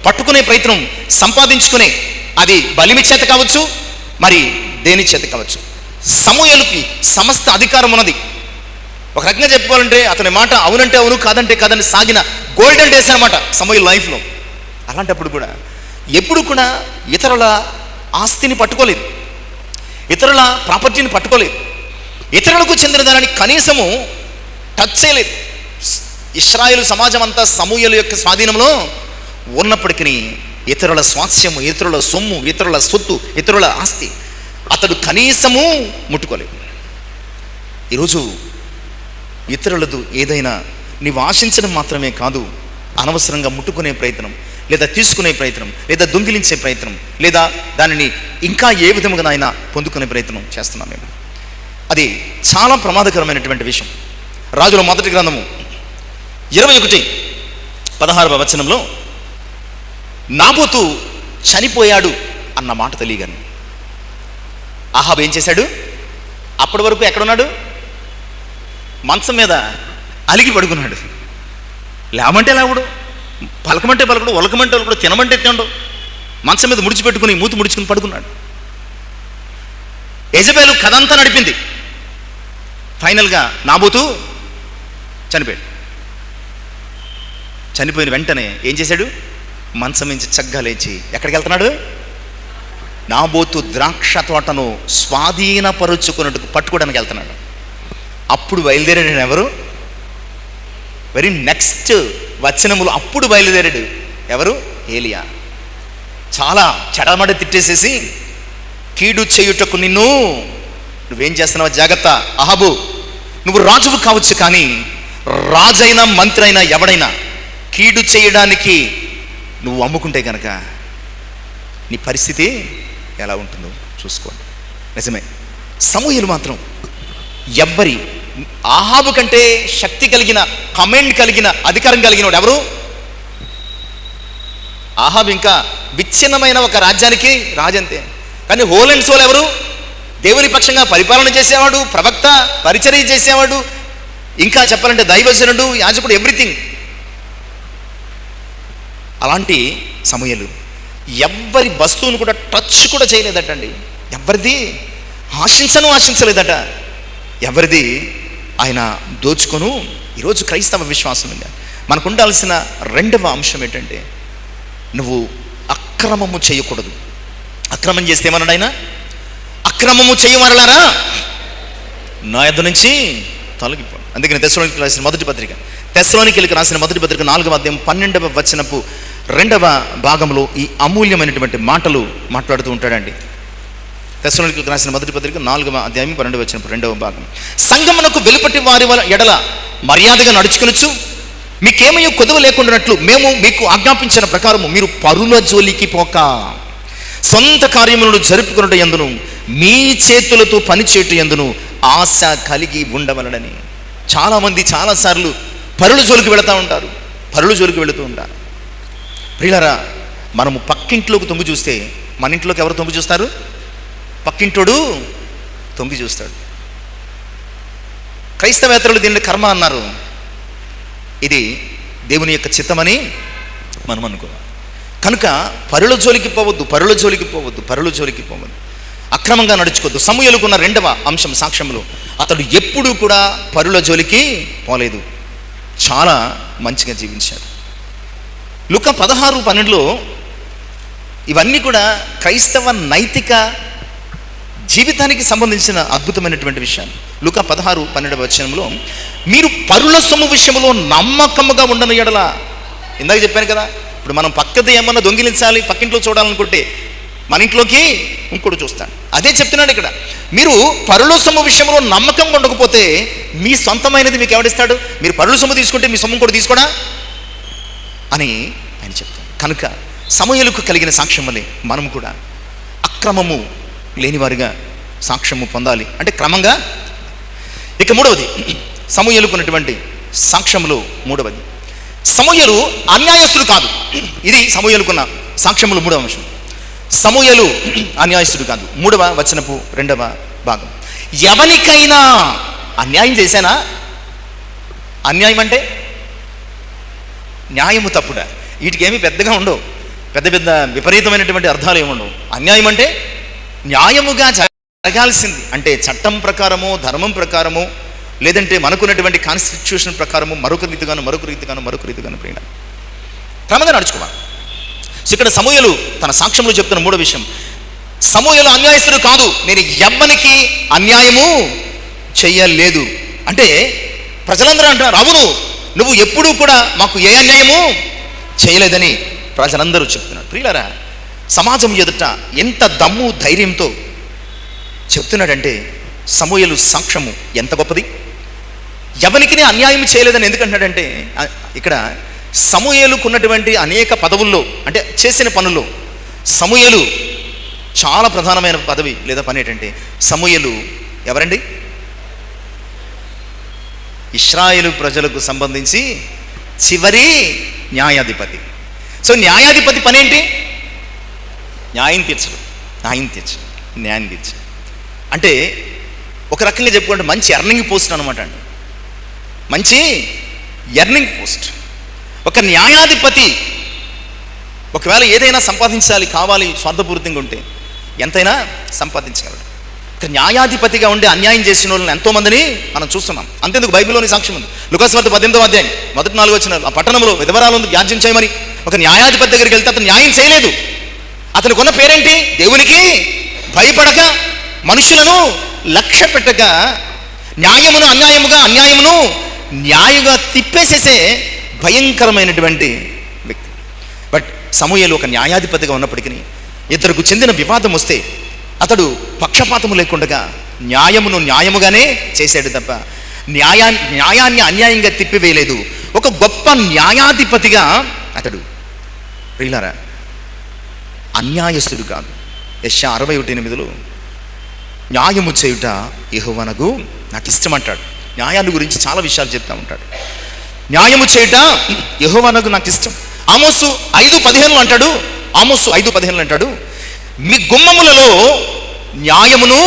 పట్టుకునే ప్రయత్నం, సంపాదించుకునే, అది బలిమి చేత కావచ్చు, మరి దేని చేత కావచ్చు. సమూయేలుకి సమస్త అధికారం ఉన్నది. ఒక రకంగా చెప్పుకోవాలంటే అతని మాట అవునంటే అవును, కాదంటే కాదని సాగిన గోల్డెన్ డేస్ అనమాట సమూయేలు లైఫ్లో. అలాంటప్పుడు కూడా ఎప్పుడు కూడా ఇతరుల ఆస్తిని పట్టుకోలేదు, ఇతరుల ప్రాపర్టీని పట్టుకోలేదు, ఇతరులకు చెందిన దానిని కనీసము టచ్ చేయలేదు. ఇశ్రాయేలు సమాజం అంతా సమూయేలు యొక్క స్వాధీనంలో ఉన్నప్పటికీ ఇతరుల స్వాస్యము, ఇతరుల సొమ్ము, ఇతరుల సొత్తు, ఇతరుల ఆస్తి అతడు కనీసము ముట్టుకోలేదు. ఈరోజు ఇతరులదు ఏదైనా నీవు ఆశించడం మాత్రమే కాదు, అనవసరంగా ముట్టుకునే ప్రయత్నం, లేదా తీసుకునే ప్రయత్నం, లేదా దొంగిలించే ప్రయత్నం, లేదా దానిని ఇంకా ఏ విధముగానైనా పొందుకునే ప్రయత్నం చేస్తున్నాం మేము. అది చాలా ప్రమాదకరమైనటువంటి విషయం. రాజుల మొదటి గ్రంథము 21:16 వచనంలో నాబోతు చనిపోయాడు అన్న మాట తెలియగానే అహాబు ఏం చేశాడు? అప్పటి వరకు ఎక్కడున్నాడు? మంచం మీద అలిగి పడుకున్నాడు. లేమంటే లేవడు, పలకమంటే పలకడు, ఒలకమంటే ఒలకడు, తినమంటే తినడు, మంచం మీద ముడిచిపెట్టుకుని మూతి ముడుచుకుని పడుకున్నాడు. యెజబెలు కథ అంతా నడిపింది. ఫైనల్గా నాబోతు చనిపోయాడు. చనిపోయిన వెంటనే ఏం చేశాడు? మంచం నుంచి చక్కగా లేచి ఎక్కడికి వెళ్తున్నాడు? నాబోతు ద్రాక్ష తోటను స్వాధీనపరుచుకున్నట్టు పట్టుకోవడానికి వెళ్తున్నాడు. అప్పుడు బయలుదేరాడు ఎవరు? వెరీ నెక్స్ట్ వచనములు అప్పుడు బయలుదేరాడు ఎవరు? ఏలియా. చాలా చెడమడ తిట్టేసేసి, కీడు చేయుటకు నువ్వేం చేస్తున్నావు జాగ్రత్త అహాబు, నువ్వు రాజువు కావచ్చు, కానీ రాజైనా మంత్రి అయినా ఎవడైనా కీడు చేయడానికి నువ్వు అమ్ముకుంటే కనుక నీ పరిస్థితి ఎలా ఉంటుందో చూసుకోండి. నిజమే, సమూయేలు మాత్రం ఎవ్వరి అహాబు కంటే శక్తి కలిగిన, కమాండ్ కలిగిన, అధికారం కలిగిన వాడు ఎవరు? అహాబు ఇంకా విచ్ఛిన్నమైన ఒక రాజ్యానికి రాజంతే. కానీ హోల్ అండ్ సోల్ ఎవరు? దేవుని పక్షంగా పరిపాలన చేసేవాడు, ప్రవక్త, పరిచర్య చేసేవాడు, ఇంకా చెప్పాలంటే దైవజనుడు, యాజకుడు, ఎవ్రీథింగ్. అలాంటి సమూయేలు ఎవ్వరి వస్తువును కూడా టచ్ కూడా చేయలేదటండి. ఎవరిది ఆశించలేదట. ఎవరిది ఆయన దోచుకొను. ఈరోజు క్రైస్తవ విశ్వాసం మీద మనకు ఉండాల్సిన రెండవ అంశం ఏంటంటే నువ్వు అక్రమము చేయకూడదు. అక్రమం చేస్తే ఏమన్నాడు ఆయన? అక్రమము చేయమనలారా నా యొద్ద నుంచి తొలగిపో. అందుకని తెస్సలోనికీయులకు రాసిన మొదటి పత్రిక 4వ అధ్యాయం 12వ వచనపు 2వ భాగంలో ఈ అమూల్యమైనటువంటి మాటలు మాట్లాడుతూ ఉంటాడండి. తెస్సలోనికీయులకు రాసిన మొదటి పత్రిక 4వ అధ్యాయం 12వ వచనపు 2వ భాగం. సంగమునకు వెలుపటి వారి ఎడల మర్యాదగా నడుచుకొనొచ్చు, మీకేమయ్యో కొదువ లేకుండానట్లు మేము మీకు ఆజ్ఞాపించిన ప్రకారము మీరు పరుల జోలికి పోక సొంత కార్యములను జరుపుకున్నట్టు యందును మీ చేతులతో పనిచేయట యందును ఆశ కలిగి ఉండవలనని. చాలామంది చాలాసార్లు పరుల జోలికి వెళుతూ ఉంటారు. ప్రియులారా, మనము పక్కింట్లోకి తొంగి చూస్తే మన ఇంట్లోకి ఎవరు తొంగి చూస్తారు? పక్కింటోడు తొంగి చూస్తాడు. క్రైస్తవేతరులు దీన్ని కర్మ అన్నారు. ఇది దేవుని యొక్క చిత్తమని మనం అనుకోవాలి. కనుక పరుల జోలికి పోవద్దు, పరుల జోలికి పోవద్దు, పరుల జోలికి పోవద్దు, అక్రమంగా నడుచుకోవద్దు. సమూయేలుకున్న రెండవ అంశం సాక్ష్యంలో, అతడు ఎప్పుడూ కూడా పరుల జోలికి పోలేదు, చాలా మంచిగా జీవించాడు. లూకా 16:12 ఇవన్నీ కూడా క్రైస్తవ నైతిక జీవితానికి సంబంధించిన అద్భుతమైనటువంటి విషయాలు. లూకా 16:12 మీరు పరుల సొమ్ము విషయంలో నమ్మకముగా ఉండని ఎడల, ఇందాక చెప్పాను కదా, ఇప్పుడు మనం పక్కది ఏమన్నా దొంగిలించాలి, పక్కింట్లో చూడాలనుకుంటే మన ఇంట్లోకి ఇంకోటి చూస్తాడు. అదే చెప్తున్నాడు ఇక్కడ, మీరు పరుల సొమ్ము విషయంలో నమ్మకంగా ఉండకపోతే మీ సొంతమైనది మీకు ఎవడిస్తాడు? మీరు పరుల సొమ్ము తీసుకుంటే మీ సొమ్ము కూడా తీసుకోడా అని ఆయన చెప్తాడు. కనుక సమూయేలుకు కలిగిన సాక్ష్యం వల్లే మనము కూడా అక్రమము లేనివారిగా సాక్ష్యము పొందాలి, అంటే క్రమంగా. ఇక మూడవది, సమూయేలుకు ఉన్నటువంటి సాక్ష్యములో మూడవది, సమూయేలు అన్యాయస్తుడు కాదు. ఇది సమూయేలుకున్న సాక్ష్యములు మూడవ అంశం. సమూయేలు అన్యాయస్తుడు కాదు. 3వ వచనపు 2వ భాగం, ఎవరికైనా అన్యాయం చేశానా? అన్యాయం అంటే న్యాయము తప్పుడా? వీటికి ఏమీ పెద్దగా ఉండవు, పెద్ద పెద్ద విపరీతమైనటువంటి అర్థాలు ఏముండవు. అన్యాయం అంటే న్యాయముగా జరగాల్సింది, అంటే చట్టం ప్రకారము, ధర్మం ప్రకారము, లేదంటే మనకున్నటువంటి కాన్స్టిట్యూషన్ ప్రకారము మరొక రీతిగాను ప్రేరణ క్రమంగా నడుచుకోవాలి. సో ఇక్కడ సమూయేలు తన సాక్ష్యంలో చెప్తున్న మూడో విషయం, సమూయేలు అన్యాయస్తుడు కాదు, నేను ఎవ్వనికి అన్యాయము చెయ్యలేదు. అంటే ప్రజలందరూ అంటున్నారు, అవును నువ్వు ఎప్పుడూ కూడా మాకు ఏ అన్యాయము చేయలేదని ప్రజలందరూ చెప్తున్నారు. ప్రియులారా, సమాజం ఎదుట ఎంత దమ్ము ధైర్యంతో చెప్తున్నాడంటే సమూయేలు సాక్ష్యము ఎంత గొప్పది. ఎవరికి అన్యాయం చేయలేదని ఎందుకంటున్నాడంటే, ఇక్కడ సమూయేలుకు ఉన్నటువంటి అనేక పదవుల్లో, అంటే చేసిన పనుల్లో సమూయేలు చాలా ప్రధానమైన పదవి లేదా పని ఏంటంటే, సమూయేలు ఎవరండి? ఇశ్రాయేలు ప్రజలకు సంబంధించి చివరి న్యాయాధిపతి. సో న్యాయాధిపతి పని ఏంటి? న్యాయం తీర్చడం. అంటే ఒక రకంగా చెప్పుకుంటే మంచి ఎర్నింగ్ పోస్ట్ అనమాట అండి, మంచి ఎర్నింగ్ పోస్ట్. ఒక న్యాయాధిపతి ఒకవేళ ఏదైనా సంపాదించాలి, కావాలి, స్వార్థపూరితంగా ఉంటే ఎంతైనా సంపాదించగలడు. న్యాయాధిపతిగా ఉండి అన్యాయం చేసిన వాళ్ళని ఎంతోమందిని మనం చూస్తున్నాం. అంతేందుకు బైబిల్లోని సాక్ష్యం ఉంది. లూకాసు వార్త 18వ అధ్యాయం 1-4 వచనాలు, ఆ పట్టణంలో విధవరాలు ఉంది, వ్యాజ్యం చేయమని ఒక న్యాయాధిపతి దగ్గరికి వెళ్తే అతను న్యాయం చేయలేదు. అతనికి ఉన్న పేరేంటి? దేవునికి భయపడక, మనుషులను లక్ష్య పెట్టక, న్యాయమును అన్యాయముగా, అన్యాయమును న్యాయంగా తిప్పేసేసే భయంకరమైనటువంటి వ్యక్తి. బట్ సమూయేలు ఒక న్యాయాధిపతిగా ఉన్నప్పటికీ ఇద్దరికి చెందిన వివాదం వస్తే అతడు పక్షపాతము లేకుండా న్యాయమును న్యాయముగానే చేశాడు తప్ప న్యాయాన్ని అన్యాయంగా తిప్పివేయలేదు. ఒక గొప్ప న్యాయాధిపతిగా అతడు, ప్రియులారా, అన్యాయస్తుడు కాదు. యెషయా 61:8 న్యాయము చేయుట యెహోవానకు నాకు ఇష్టం అంటాడు. న్యాయాన్ని గురించి చాలా విషయాలు చెప్తా ఉంటాడు. న్యాయము చేయుట యెహోవానకు నాకు ఇష్టం. ఆమోసు 5:15 అంటాడు, ఆమోసు 5:15 అంటాడు, మీ గుమ్మములలో న్యాయమును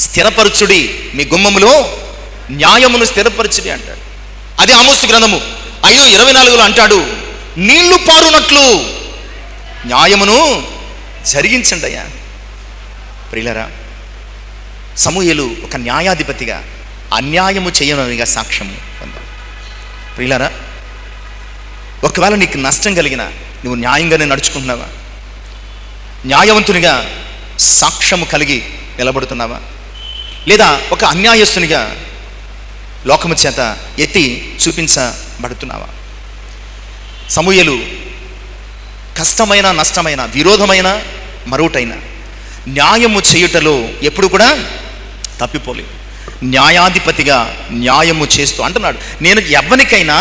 స్థిరపరచుడి, మీ గుమ్మములో న్యాయమును స్థిరపరచుడి అంటాడు. అదే ఆమోసు గ్రంథము 5:24 అంటాడు, నీళ్లు పారునట్లు న్యాయమును జరిగించండి అయ్యా. ప్రియులారా, సమూయేలు ఒక న్యాయాధిపతిగా అన్యాయము చేయననిగా సాక్ష్యము పొందాడు. ప్రియులారా, ఒకవేళ నీకు నష్టం కలిగిన నువ్వు న్యాయంగానే నడుచుకుంటున్నావా? న్యాయవంతునిగా సాక్ష్యము కలిగి నిలబడుతున్నావా? లేదా ఒక అన్యాయస్తునిగా లోకము చేత ఎత్తి చూపించబడుతున్నావా? సమూయేలు కష్టమైన, నష్టమైన, విరోధమైన, మరొకటైన న్యాయము చేయుటలో ఎప్పుడు కూడా తప్పిపోలేదు. న్యాయాధిపతిగా న్యాయము చేస్తూ అంటున్నాడు, నేను ఎవరికైనా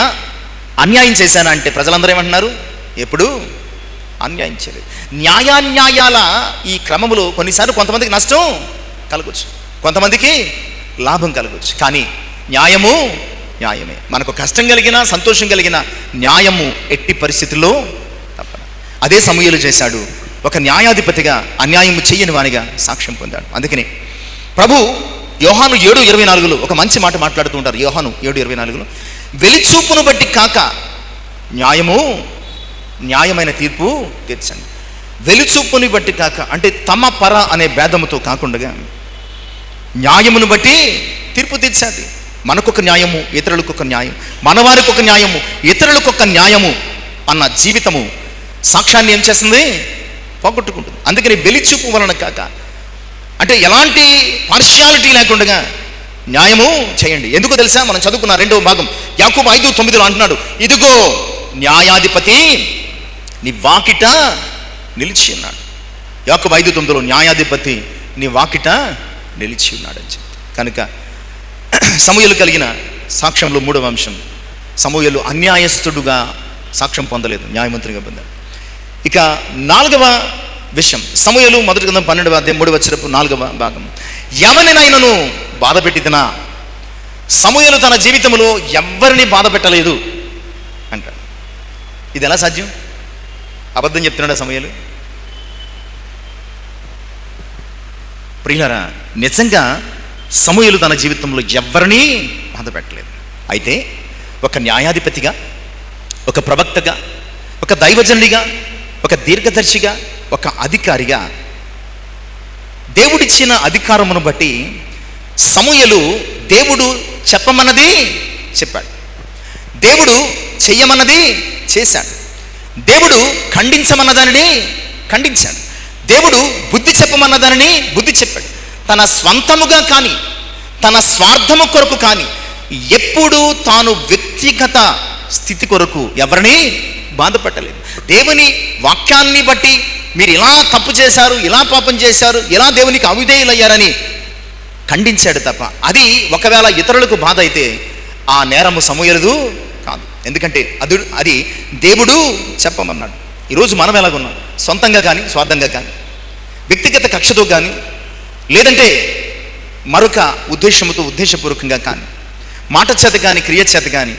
అన్యాయం చేశానా అంటే ప్రజలందరూ ఏమంటున్నారు? ఎప్పుడు అన్యాయం చేయలేదు. న్యాయాన్యాయాల ఈ క్రమములో కొన్నిసార్లు కొంతమందికి నష్టం కలగవచ్చు, కొంతమందికి లాభం కలగవచ్చు, కానీ న్యాయము న్యాయమే. మనకు కష్టం కలిగిన, సంతోషం కలిగిన న్యాయము ఎట్టి పరిస్థితుల్లో తప్పదు. అదే సమూయేలు చేశాడు. ఒక న్యాయాధిపతిగా అన్యాయము చెయ్యని వానిగా సాక్ష్యం పొందాడు. అందుకని ప్రభు యోహాను 7:24 ఒక మంచి మాట మాట్లాడుతూ ఉంటారు. యోహాను 7:24 వెలిచూపును బట్టి కాక న్యాయము న్యాయమైన తీర్పు తీర్చండి. వెలుచూపుని బట్టి కాక, అంటే తమ పర అనే భేదముతో కాకుండా న్యాయమును బట్టి తీర్పు తీర్చాలి. మనకొక న్యాయము, ఇతరులకు ఒక న్యాయం, మనవారికి ఒక న్యాయము, ఇతరులకు ఒక న్యాయము అన్న జీవితము సాక్ష్యాన్ని ఏం చేస్తుంది? పోగొట్టుకుంటుంది. అందుకని వెలిచూపు వలన కాక, అంటే ఎలాంటి పార్షియాలిటీ లేకుండా న్యాయము చేయండి. ఎందుకో తెలుసా? మనం చదువుకున్న 2వ భాగం యాకోబు 5:9 అంటున్నాడు, ఇదిగో న్యాయాధిపతి నీ వాకిట నిలిచి ఉన్నాడు. యాకోబు 5:9 న్యాయాధిపతి నీ వాకిట నిలిచి ఉన్నాడు అని చెప్పి. కనుక సమూయేలు కలిగిన సాక్ష్యంలో 3వ అంశం, సమూయేలు అన్యాయస్తుడుగా సాక్ష్యం పొందలేదు, న్యాయమంత్రిగా పొందాడు. ఇక 4వ విషయం, సమూయేలు మొదటి గ్రంథం 12వ అధ్యాయం 3వ వచనపు 4వ భాగం, ఎవరినైనాను బాధ పెట్టినా. సమూయేలు తన జీవితంలో ఎవరిని బాధ పెట్టలేదు అంటాడు. ఇది ఎలా సాధ్యం? అబద్ధం చెప్తున్నాడా సమూయేలు? ప్రియులారా, నిజంగా సమూయేలు తన జీవితంలో ఎవరిని బాధ పెట్టలేదు. అయితే ఒక న్యాయాధిపతిగా, ఒక ప్రవక్తగా, ఒక దైవజనుడిగా, ఒక దీర్ఘదర్శిగా, ఒక అధికారిగా దేవుడిచ్చిన అధికారమును బట్టి సమూయేలు దేవుడు చెప్పమన్నది చెప్పాడు, దేవుడు చెయ్యమన్నది చేశాడు, దేవుడు ఖండించమన్న దానిని ఖండించాడు, దేవుడు బుద్ధి చెప్పమన్న దానిని బుద్ధి చెప్పాడు. తన స్వంతముగా కానీ, తన స్వార్థము కొరకు కానీ ఎప్పుడు తాను వ్యక్తిగత స్థితి కొరకు ఎవరిని బాధపెట్టలేదు. దేవుని వాక్యాన్ని బట్టి మీరు ఇలా తప్పు చేశారు, ఇలా పాపం చేశారు, ఇలా దేవునికి అవిధేయులయ్యారని ఖండించాడు తప్ప, అది ఒకవేళ ఇతరులకు బాధ అయితే ఆ నేరము సమూయేలుదు కాదు. ఎందుకంటే అది దేవుడు చెప్పమన్నాడు. ఈరోజు మనం ఎలాగున్నాం? సొంతంగా కానీ, స్వార్థంగా కానీ, వ్యక్తిగత కక్షతో కానీ, లేదంటే మరొక ఉద్దేశంతో, ఉద్దేశపూర్వకంగా కానీ, మాట చేత కానీ, క్రియ చేత కానీ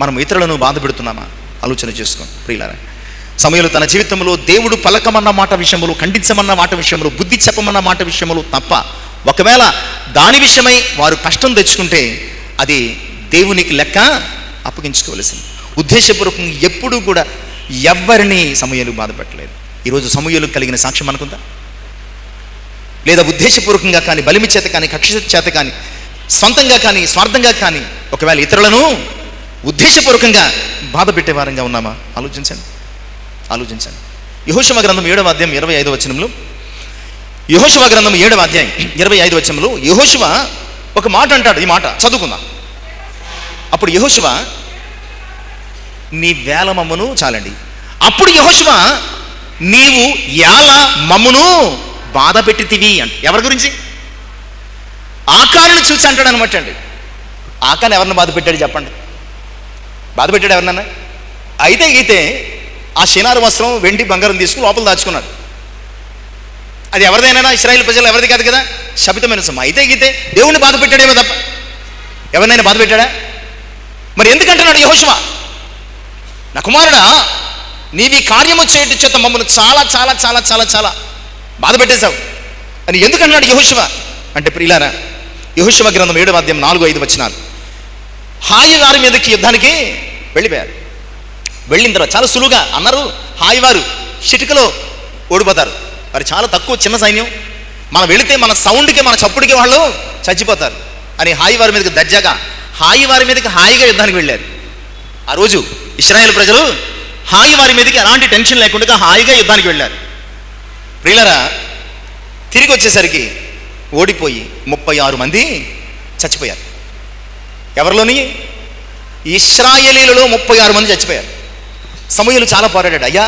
మనం ఇతరులను బాధ పెడుతున్నామా? ఆలోచన చేసుకోండి ప్రియులారా. సమూయేలు తన జీవితంలో దేవుడు పలకమన్న మాట విషయంలో, ఖండించమన్న మాట విషయంలో, బుద్ధి చెప్పమన్న మాట విషయంలో తప్ప, ఒకవేళ దాని విషయమై వారు కష్టం తెచ్చుకుంటే అది దేవునికి లెక్క అప్పగించుకోవలసింది. ఉద్దేశపూర్వకంగా ఎప్పుడూ కూడా ఎవరిని సమూయేలు బాధ పెట్టలేదు. ఈరోజు సమూయేలు కలిగిన సాక్ష్యం అనుకుందా? లేదా ఉద్దేశపూర్వకంగా కానీ, బలిమి చేత కానీ, కక్ష చేత కానీ, సొంతంగా కానీ, స్వార్థంగా కానీ ఒకవేళ ఇతరులను ఉద్దేశపూర్వకంగా బాధ పెట్టేవారంగా ఉన్నామా? ఆలోచించండి. యెహోషువ గ్రంథం 7వ అధ్యాయం 25వ వచనంలో, యెహోషువ గ్రంథం 7వ అధ్యాయం 25వ వచనంలో యెహోషువ ఒక మాట అంటాడు. ఈ మాట చదువుకుందాం. అప్పుడు యెహోషువ నీ వేల మమ్మును చాలండి. అప్పుడు యెహోషువ నీవు యాల మమ్మును బాధ పెట్టితివి అంట. ఎవరి గురించి? ఆకారుని చూసి అంటాడు అనమాట అండి. ఆకాన్ని ఎవరిని బాధ పెట్టాడు చెప్పండి? బాధ పెట్టాడు ఎవరినన్నా? అయితే ఆ షినారు వస్త్రం, వెండి, బంగారం తీసుకుని లోపల దాచుకున్నాడు. అది ఎవరిదైనా, ఇశ్రాయేలు ప్రజలు ఎవరిది కాదు కదా, శపితమైన సొమ్ము. అయితే దేవుణ్ణి బాధ పెట్టాడేమో తప్ప ఎవరినైనా బాధ పెట్టాడా? మరి ఎందుకంటున్నాడు యెహోషువ, నా కుమారుడా నీవి కార్యము చేయటి చేత మమ్మల్ని చాలా చాలా చాలా చాలా చాలా బాధ పెట్టేశావు అని ఎందుకన్నాడు యెహోషువ అంటే, ప్రియులారా, యెహోషువ గ్రంథం 7వ అధ్యాయం 4-5 వచనాలు. హాయి వారి మీదకి యుద్ధానికి వెళ్ళిపోయారు. వెళ్ళిన తర్వాత చాలా సులువుగా అన్నారు, హాయి వారు చిటికలో ఓడిపోతారు, వారు చాలా తక్కువ, చిన్న సైన్యం, మనం వెళితే మన సౌండ్కి, మన చప్పుడికి వాళ్ళు చచ్చిపోతారు అని హాయి వారి మీదకి దర్జాగా, హాయి వారి మీదకి హాయిగా యుద్ధానికి వెళ్ళారు. ఆ రోజు ఇశ్రాయేలు ప్రజలు హాయి వారి మీదకి ఎలాంటి టెన్షన్ లేకుండా హాయిగా యుద్ధానికి వెళ్ళారు. ప్రియులారా, తిరిగి వచ్చేసరికి ఓడిపోయి 36 మంది చచ్చిపోయారు. ఎవరిలోని? ఇశ్రాయేలీలలో 36 మంది చచ్చిపోయారు. సమూయేలు చాలా పోరాడాడు. అయ్యా,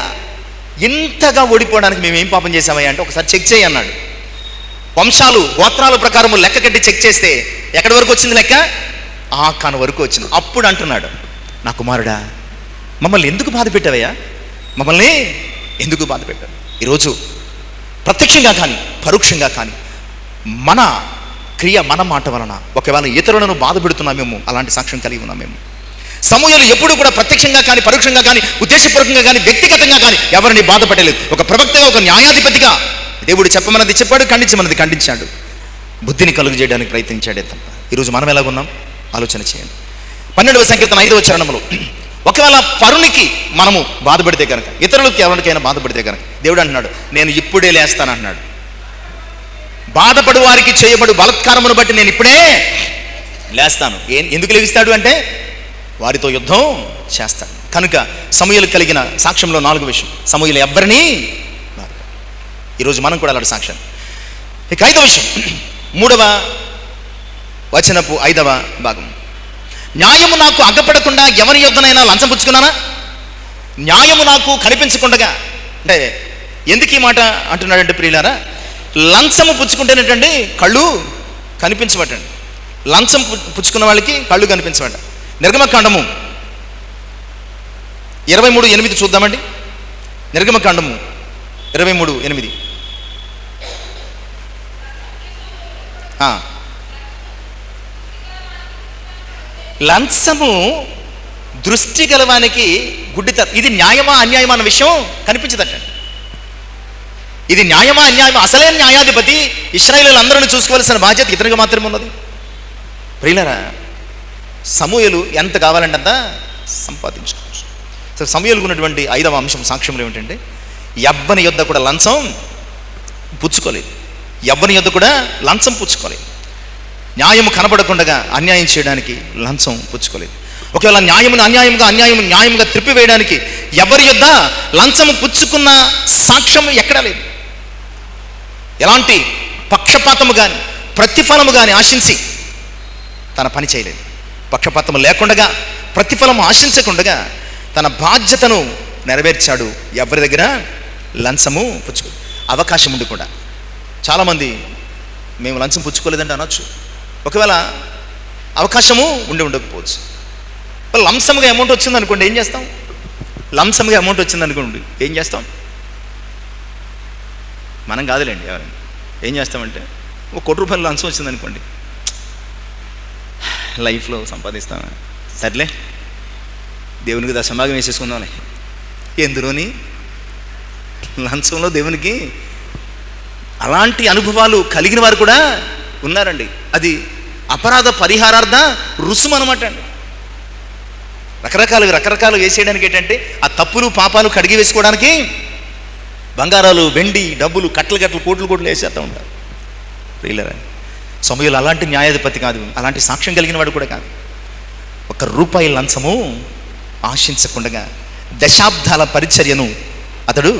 ఇంతగా ఓడిపోవడానికి మేము ఏం పాపం చేసామయ్యా అంటే, ఒకసారి చెక్ చేయి అన్నాడు. వంశాలు, గోత్రాల ప్రకారం లెక్క కట్టి చెక్ చేస్తే ఎక్కడి వరకు వచ్చింది లెక్క? ఆకాను వరకు వచ్చింది. అప్పుడు అంటున్నాడు, నా కుమారుడా మమ్మల్ని ఎందుకు బాధ పెట్టావయ్యా? మమ్మల్ని ఎందుకు బాధ పెట్టావు? ఈరోజు ప్రత్యక్షంగా కానీ, పరోక్షంగా కానీ మన క్రియ, మన మాట వలన ఒకవేళ ఇతరులను బాధ పెడుతున్నామేమో, అలాంటి సాక్ష్యం కలిగి ఉన్నామేమో. సమూయేలు ఎప్పుడు కూడా ప్రత్యక్షంగా కానీ, పరోక్షంగా కానీ, ఉద్దేశపూర్వకంగా కానీ, వ్యక్తిగతంగా కానీ ఎవరిని బాధ పెట్టలేదు. ఒక ప్రవక్తగా, ఒక న్యాయాధిపతిగా దేవుడు చెప్పమన్నది చెప్పాడు, ఖండించమన్నది ఖండించాడు, బుద్ధిని కలుగు చేయడానికి ప్రయత్నించాడే తప్ప. ఈరోజు మనం ఎలాగున్నాం ఆలోచన చేయండి. 12వ సంకీర్తన 5వ చరణంలో ఒకవేళ పరునికి మనము బాధపడితే కనుక, ఇతరులకు ఎవరికైనా బాధపడితే కనుక దేవుడు అంటున్నాడు, నేను ఇప్పుడే లేస్తాను అంటున్నాడు. బాధపడు వారికి చేయబడు బలత్కారమును బట్టి నేను ఇప్పుడే లేస్తాను. ఎందుకు లేస్తాడు అంటే వారితో యుద్ధం చేస్తాడు కనుక. సమూయేలు కలిగిన సాక్ష్యంలో 4 విషయం. సమూయేలు ఎవ్వరిని, ఈరోజు మనం కూడా అలాంటి సాక్ష్యం. ఇక 5వ విషయం, 3వ వచనపు 5వ భాగం. న్యాయము నాకు అగ్గపడకుండా ఎవరి యొద్దనైనా లంచం పుచ్చుకున్నానా? న్యాయము నాకు కనిపించకుండా, అంటే ఎందుకు ఈ మాట అంటున్నాడంటే ప్రియులారా, లంచము పుచ్చుకుంటేనేటండి కళ్ళు కనిపించబట్టండి. లంచం పుచ్చుకున్న వాళ్ళకి కళ్ళు కనిపించబట్ట. నిర్గమకాండము 23:8 చూద్దామండి. నిర్గమకాండము 23:8. లంచము దృష్టి గలవానికి గుడ్డిత. ఇది న్యాయమా అన్యాయమా అన్న విషయం కనిపించదటండి. ఇది న్యాయమా అన్యాయమా? అసలైన న్యాయాధిపతి ఇశ్రాయేలీయులందరినీ చూసుకోవాల్సిన బాధ్యత ఇతనికి మాత్రమే ఉన్నది. ప్రియులారా, సమూయేలు ఎంత కావాలంటే అంత సంపాదించుకోవచ్చు. సో సమూయేలుకు ఉన్నటువంటి 5వ అంశం సాక్ష్యంలో ఏమిటంటే, ఎవ్వని యొద్ద కూడా లంచం పుచ్చుకోలేదు. ఎవ్వని యొద్ద కూడా లంచం పుచ్చుకోలేదు. న్యాయము కనపడకుండా అన్యాయం చేయడానికి లంచం పుచ్చుకోలేదు. ఒకవేళ న్యాయమును న్యాయముగా త్రిప్పివేయడానికి ఎవరి యొద్ద లంచము పుచ్చుకున్న సాక్ష్యం ఎక్కడా లేదు. ఎలాంటి పక్షపాతము కానీ ప్రతిఫలము కానీ ఆశించి తన పని చేయలేదు. పక్షపాతము లేకుండా, ప్రతిఫలము ఆశించకుండా తన బాధ్యతను నెరవేర్చాడు. ఎవరి దగ్గర లంచము పుచ్చుకో అవకాశం ఉండి కూడా. చాలామంది మేము లంచం పుచ్చుకోలేదంటే అనొచ్చు. ఒకవేళ అవకాశము ఉండకపోవచ్చు. లంసంగా అమౌంట్ వచ్చిందనుకోండి, ఏం చేస్తాం? లంసంగా అమౌంట్ వచ్చిందనుకోండి, ఏం చేస్తాం? మనం కాదులేండి, ఎవరైనా ఏం చేస్తామంటే, ₹1 కోటి లంచం వచ్చిందనుకోండి, లైఫ్లో సంపాదిస్తాం, సర్లే దేవునికి దశభాగం వేసేసుకుందాంలే. ఎందులోని లంచంలో దేవునికి అలాంటి అనుభవాలు కలిగిన వారు కూడా ఉన్నారండి. అది అపరాధ పరిహారార్థ రుసుము అనమాట అండి. రకరకాలు వేసేయడానికి ఏంటంటే, ఆ తప్పులు పాపాలు కడిగి వేసుకోవడానికి బంగారాలు, వెండి, డబ్బులు, కట్టలు కోట్లు వేసేస్తూ ఉంటారు. ప్రియులారా, సమూయేలు అలాంటి న్యాయాధిపతి కాదు, అలాంటి సాక్ష్యం కలిగిన వాడు కూడా కాదు. ₹1 లంచము ఆశించకుండా దశాబ్దాల పరిచర్యను అతడు,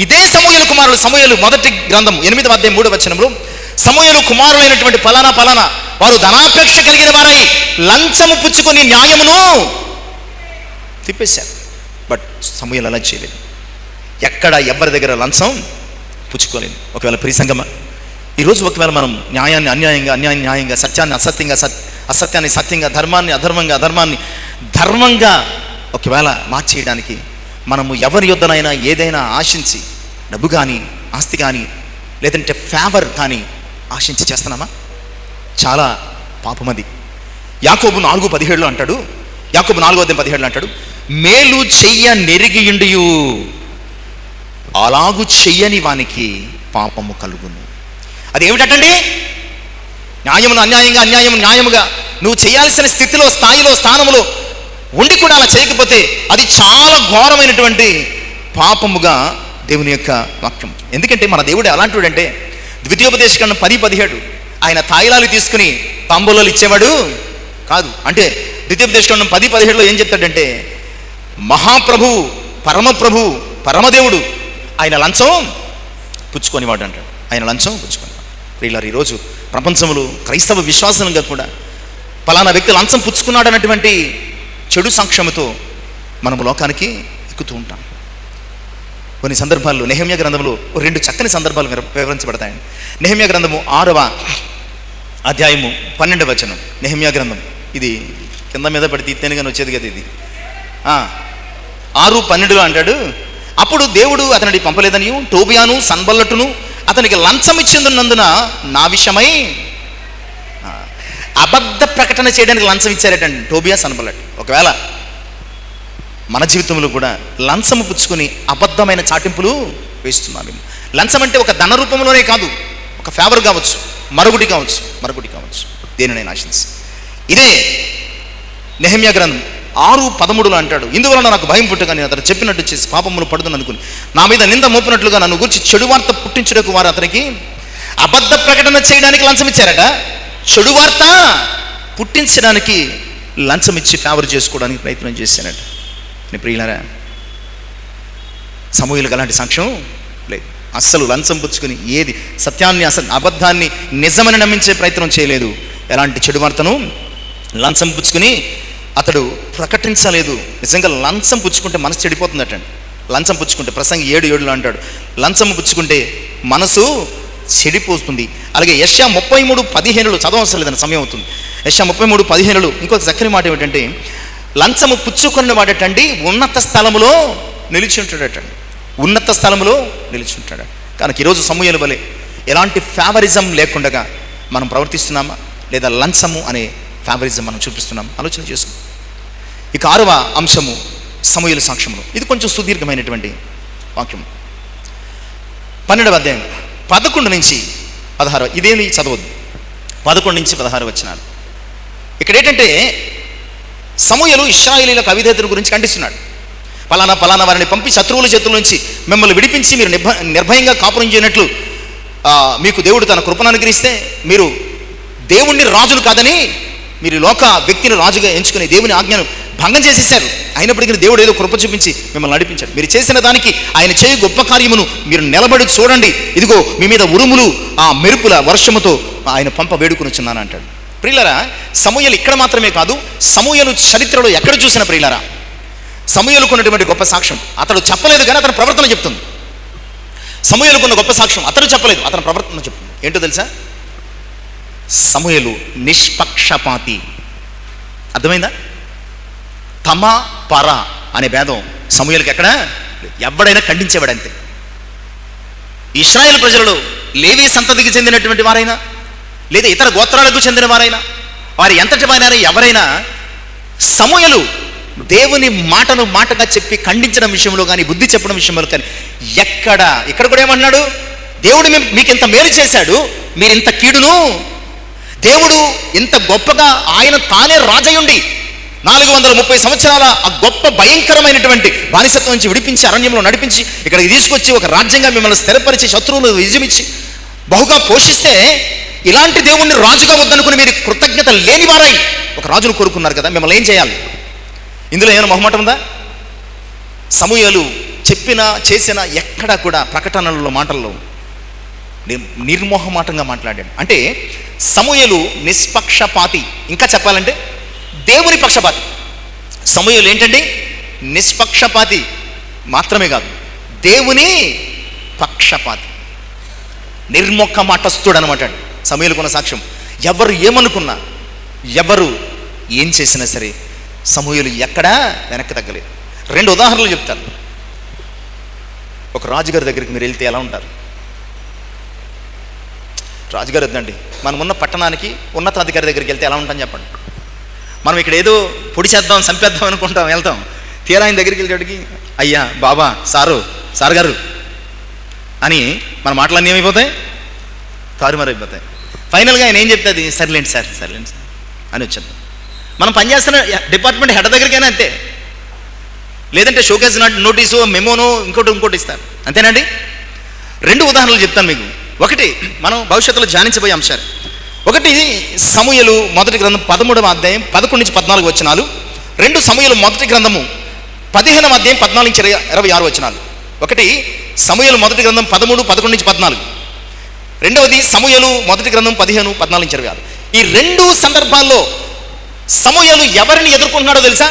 ఇదే సమూయేలు కుమారుడు, సమూయేలు మొదటి గ్రంథం 8వ అధ్యాయం 3వ వచనంలో, సమూయేలు కుమారులైనటువంటి పలానా వారు ధనాపేక్ష కలిగిన వారై లంచము పుచ్చుకొని న్యాయమును తిప్పేశారు. బట్ సమూయేలు అలా చేయలేదు. ఎక్కడ ఎవరి దగ్గర లంచం పుచ్చుకోలేదు. ఒకవేళ ప్రియ సంగమా, ఈరోజు ఒకవేళ మనం న్యాయాన్ని న్యాయంగా, సత్యాన్ని అసత్యంగా, అసత్యాన్ని సత్యంగా, ధర్మాన్ని అధర్మాన్ని ధర్మంగా ఒకవేళ మార్చేయడానికి మనము ఎవరి యొద్దనైనా ఏదైనా ఆశించి, డబ్బు కానీ, ఆస్తి కానీ, లేదంటే ఫేవర్ కానీ ఆశించి చేస్తున్నామా? చాలా పాపమది. యాకోబు 4:17 అంటాడు, యాకోబు 4:17 అంటాడు, మేలు చెయ్య నెరిగియుండియు అలాగు చెయ్యని వానికి పాపము కలుగును. అది ఏమిటండి? న్యాయమును న్యాయముగా నువ్వు చేయాల్సిన స్థితిలో, స్థాయిలో, స్థానములో ఉండి కూడా అలా చేయకపోతే అది చాలా ఘోరమైనటువంటి పాపముగా దేవుని యొక్క వాక్యం. ఎందుకంటే మన దేవుడు ఎలాంటివాడంటే, ద్వితీయోపదేశకాండం 10:17 ఆయన తాయిలాలు తీసుకుని తాంబూలాలు ఇచ్చేవాడు కాదు. అంటే ద్వితీయోపదేశకాండం 10:17 ఏం చెప్తాడంటే, మహాప్రభు, పరమప్రభు, పరమదేవుడు ఆయన లంచం పుచ్చుకొనివాడు అంటాడు. ఆయన లంచం పుచ్చుకొనివాడు. ప్రియులారా, ఈరోజు ప్రపంచంలో క్రైస్తవ విశ్వాసంగా కూడా పలానా వ్యక్తి లంచం పుచ్చుకున్నాడు అన్నటువంటి చెడు సాక్ష్యముతో మనము లోకానికి ఎక్కుతూ ఉంటాం. కొన్ని సందర్భాల్లో నెహెమ్యా గ్రంథంలో 2 చక్కని సందర్భాలు వివరించబడతాయండి. నెహెమ్యా గ్రంథము 6వ అధ్యాయము 12వ వచనం. నెహెమ్యా గ్రంథం, ఇది కింద మీద పడితే ఇత్తేనుగాని వచ్చేది కదా. ఇది 6:12 అంటాడు, అప్పుడు దేవుడు అతనిని పంపలేదని టోబియాను సన్బల్లటును అతనికి లంచం ఇచ్చినందున నా విషయమై అబద్ధ ప్రకటన చేయడానికి లంచం ఇచ్చారటండి టోబియా, సన్బల్లట్. ఒకవేళ మన జీవితంలో కూడా లంచము పుచ్చుకొని అబద్ధమైన చాటింపులు వేస్తున్నాము. లంచం అంటే ఒక ధన రూపంలోనే కాదు, ఒక ఫేవర్ కావచ్చు, మరొకటి కావచ్చు, దేనినైనా ఆశించి. ఇదే నెహెమ్యా గ్రంథం 6:13 అంటాడు, ఇందువలన నాకు భయం పుట్టగా నేను అతను చెప్పినట్టు చేసి పాపములు పడుతుంది అనుకుని నా మీద నింద మోపినట్లుగా నన్ను గురించి చెడు వార్త పుట్టించుటకు వారు అతనికి అబద్ధ ప్రకటన చేయడానికి లంచం ఇచ్చారట. చెడు వార్త పుట్టించడానికి లంచం ఇచ్చి ఫేవర్ చేసుకోవడానికి ప్రయత్నం చేశానట. ప్రియులారా, సమూయేలుకు అలాంటి సాక్ష్యం లేదు. అస్సలు లంచం పుచ్చుకుని ఏది సత్యాన్ని అసలు అబద్ధాన్ని నిజమని నమ్మించే ప్రయత్నం చేయలేదు. ఎలాంటి చెడు వార్తను లంచం పుచ్చుకుని అతడు ప్రకటించలేదు. నిజంగా లంచం పుచ్చుకుంటే మనసు చెడిపోతుందటండి. లంచం పుచ్చుకుంటే ప్రసంగి 7:7 అంటాడు, లంచం పుచ్చుకుంటే మనసు చెడిపోతుంది. అలాగే యెషయా 33:15 చదవవసరం లేదని సమయం అవుతుంది. యెషయా 33:15 ఇంకొక చక్కని మాట ఏమిటంటే, లంచము పుచ్చుకున్న వాడటండి ఉన్నత స్థలములో నిలిచి ఉంటాడటండి. ఉన్నత స్థలంలో నిలిచి ఉంటాడు. కనుక ఈరోజు సమూయేలు వలె ఎలాంటి ఫేవరిజం లేకుండా మనం ప్రవర్తిస్తున్నామా, లేదా లంచము అనే ఫేవరిజం మనం చూపిస్తున్నాం? ఆలోచన చేసుకుందాం. ఇక 6వ అంశము సమూయేలు సాక్ష్యములు. ఇది కొంచెం సుదీర్ఘమైనటువంటి వాక్యము. 12వ అధ్యాయం 11 నుంచి 16. ఇదేమి చదవద్దు. 11 నుంచి 16 వచనాలు. ఇక్కడ ఏంటంటే సమూయేలు ఇశ్రాయేలీయులకు అవిధేయతను గురించి ఖండిస్తున్నాడు. పలానా వారిని పంపి శత్రువుల చేతుల నుంచి మిమ్మల్ని విడిపించి మీరు నిర్భయంగా కాపురం చేయనట్లు మీకు దేవుడు తన కృపను అనుగ్రహిస్తే మీరు దేవుణ్ణి రాజులు కాదని మీరు లోక వ్యక్తిని రాజుగా ఎంచుకుని దేవుని ఆజ్ఞను భంగం చేసేసారు. అయినప్పటికీ దేవుడు ఏదో కృప చూపించి మిమ్మల్ని నడిపించాడు. మీరు చేసిన దానికి ఆయన చేయు గొప్ప కార్యమును మీరు నిలబడి చూడండి. ఇదిగో మీ మీద ఉరుములు ఆ మెరుపుల వర్షముతో ఆయన పంప వేడుకుని వచ్చున్నాను అంటాడు. ప్రియులారా, సమూయేలు ఇక్కడ మాత్రమే కాదు, సమూయేలు చరిత్రలో ఎక్కడ చూసిన ప్రియులారా, సమూయేలుకు ఉన్నటువంటి గొప్ప సాక్ష్యం అతడు చెప్పలేదు కానీ అతని ప్రవర్తన చెప్తుంది. సమూయేలుకు ఉన్న గొప్ప సాక్ష్యం అతడు చెప్పలేదు, అతని ప్రవర్తన చెప్తుంది. ఏంటో తెలుసా? సమూయేలు నిష్పక్షపాతి. అర్థమైందా? తమ పర అనే భేదం సమూయేలుకి ఎక్కడ ఎవడైనా ఖండించేవాడు అంతే. ఇశ్రాయేలు ప్రజలలో లేవీ సంతతికి చెందినటువంటి వారైనా లేదా ఇతర గోత్రాలకు చెందిన వారైనా వారు ఎంతటి వారైనా ఎవరైనా సమూయేలు దేవుని మాటగా చెప్పి ఖండించడం విషయంలో కానీ బుద్ధి చెప్పడం విషయంలో కానీ ఇక్కడ కూడా ఏమన్నాడు? దేవుడు మీకు ఇంత మేలు చేశాడు, మీరు ఇంత కీడును, దేవుడు ఇంత గొప్పగా ఆయన తానే రాజయుండి 430 సంవత్సరాల ఆ గొప్ప భయంకరమైనటువంటి బానిసత్వం నుంచి విడిపించి అరణ్యంలో నడిపించి ఇక్కడికి తీసుకొచ్చి ఒక రాజ్యంగా మిమ్మల్ని స్థిరపరిచి శత్రువులు విజయమిచ్చి బహుగా పోషిస్తే ఇలాంటి దేవుణ్ణి రాజుగా వద్దనుకుని మీరు కృతజ్ఞత లేని వారై ఒక రాజును కోరుకున్నారు కదా, మిమ్మల్ని ఏం చేయాలి? ఇందులో ఏమైనా మొహమాటం ఉందా? సమూయేలు చెప్పినా చేసినా ఎక్కడా కూడా ప్రకటనలలో మాటల్లో నిర్మోహమాటంగా మాట్లాడాడు. అంటే సమూయేలు నిష్పక్షపాతి. ఇంకా చెప్పాలంటే దేవుని పక్షపాతి. సమూయేలు ఏంటండి? నిష్పక్షపాతి మాత్రమే కాదు, దేవుని పక్షపాతి, నిర్మోహమాటస్తుడు అనమాట సమూయేలుకున్న సాక్ష్యం. ఎవరు ఏమనుకున్నా, ఎవరు ఏం చేసినా సరే సమూయేలు ఎక్కడా వెనక్కి తగ్గలేదు. 2 ఉదాహరణలు చెప్తాను. ఒక రాజుగారి దగ్గరికి మీరు వెళ్తే ఎలా ఉంటారు? రాజుగారు వద్దండి, మనం ఉన్న పట్టణానికి ఉన్నతాధికారి దగ్గరికి వెళ్తే ఎలా ఉంటాం చెప్పండి. మనం ఇక్కడ ఏదో పొడి చేద్దాం, చంపేద్దాం అనుకుంటాం, వెళ్తాం. తీరా ఆయన దగ్గరికి వెళ్ళేటికి అయ్యా, బాబా, సార్ గారు అని మన మాటలన్నీ ఏమైపోతాయి? తారుమారైపోతాయి. ఫైనల్గా ఆయన ఏం చెప్తుంది? సర్లేండి సార్ అని వచ్చేద్దాం. మనం పనిచేస్తున్న డిపార్ట్మెంట్ హెడ్ దగ్గరికైనా అంతే. లేదంటే షోకేస్ నోటీసు, మెమోనో, ఇంకోటి ఇస్తారు. అంతేనండి? 2 ఉదాహరణలు చెప్తాను మీకు. ఒకటి మనం భవిష్యత్తులో ధ్యానించబోయే అంశాలు. ఒకటి సమూయేలు మొదటి గ్రంథం 13వ అధ్యాయం 11 నుంచి 14 వచనాలు. 2 సమూయేలు మొదటి గ్రంథము 15వ అధ్యాయం 14 నుంచి 26 వచనాలు. ఒకటి సమూయేలు మొదటి గ్రంథం 13, 11 నుంచి 14. రెండవది సమూయేలు మొదటి గ్రంథం 15, 14 నుంచి 26. ఈ 2 సందర్భాల్లో సమూయేలు ఎవరిని ఎదుర్కొంటున్నాడో తెలుసా?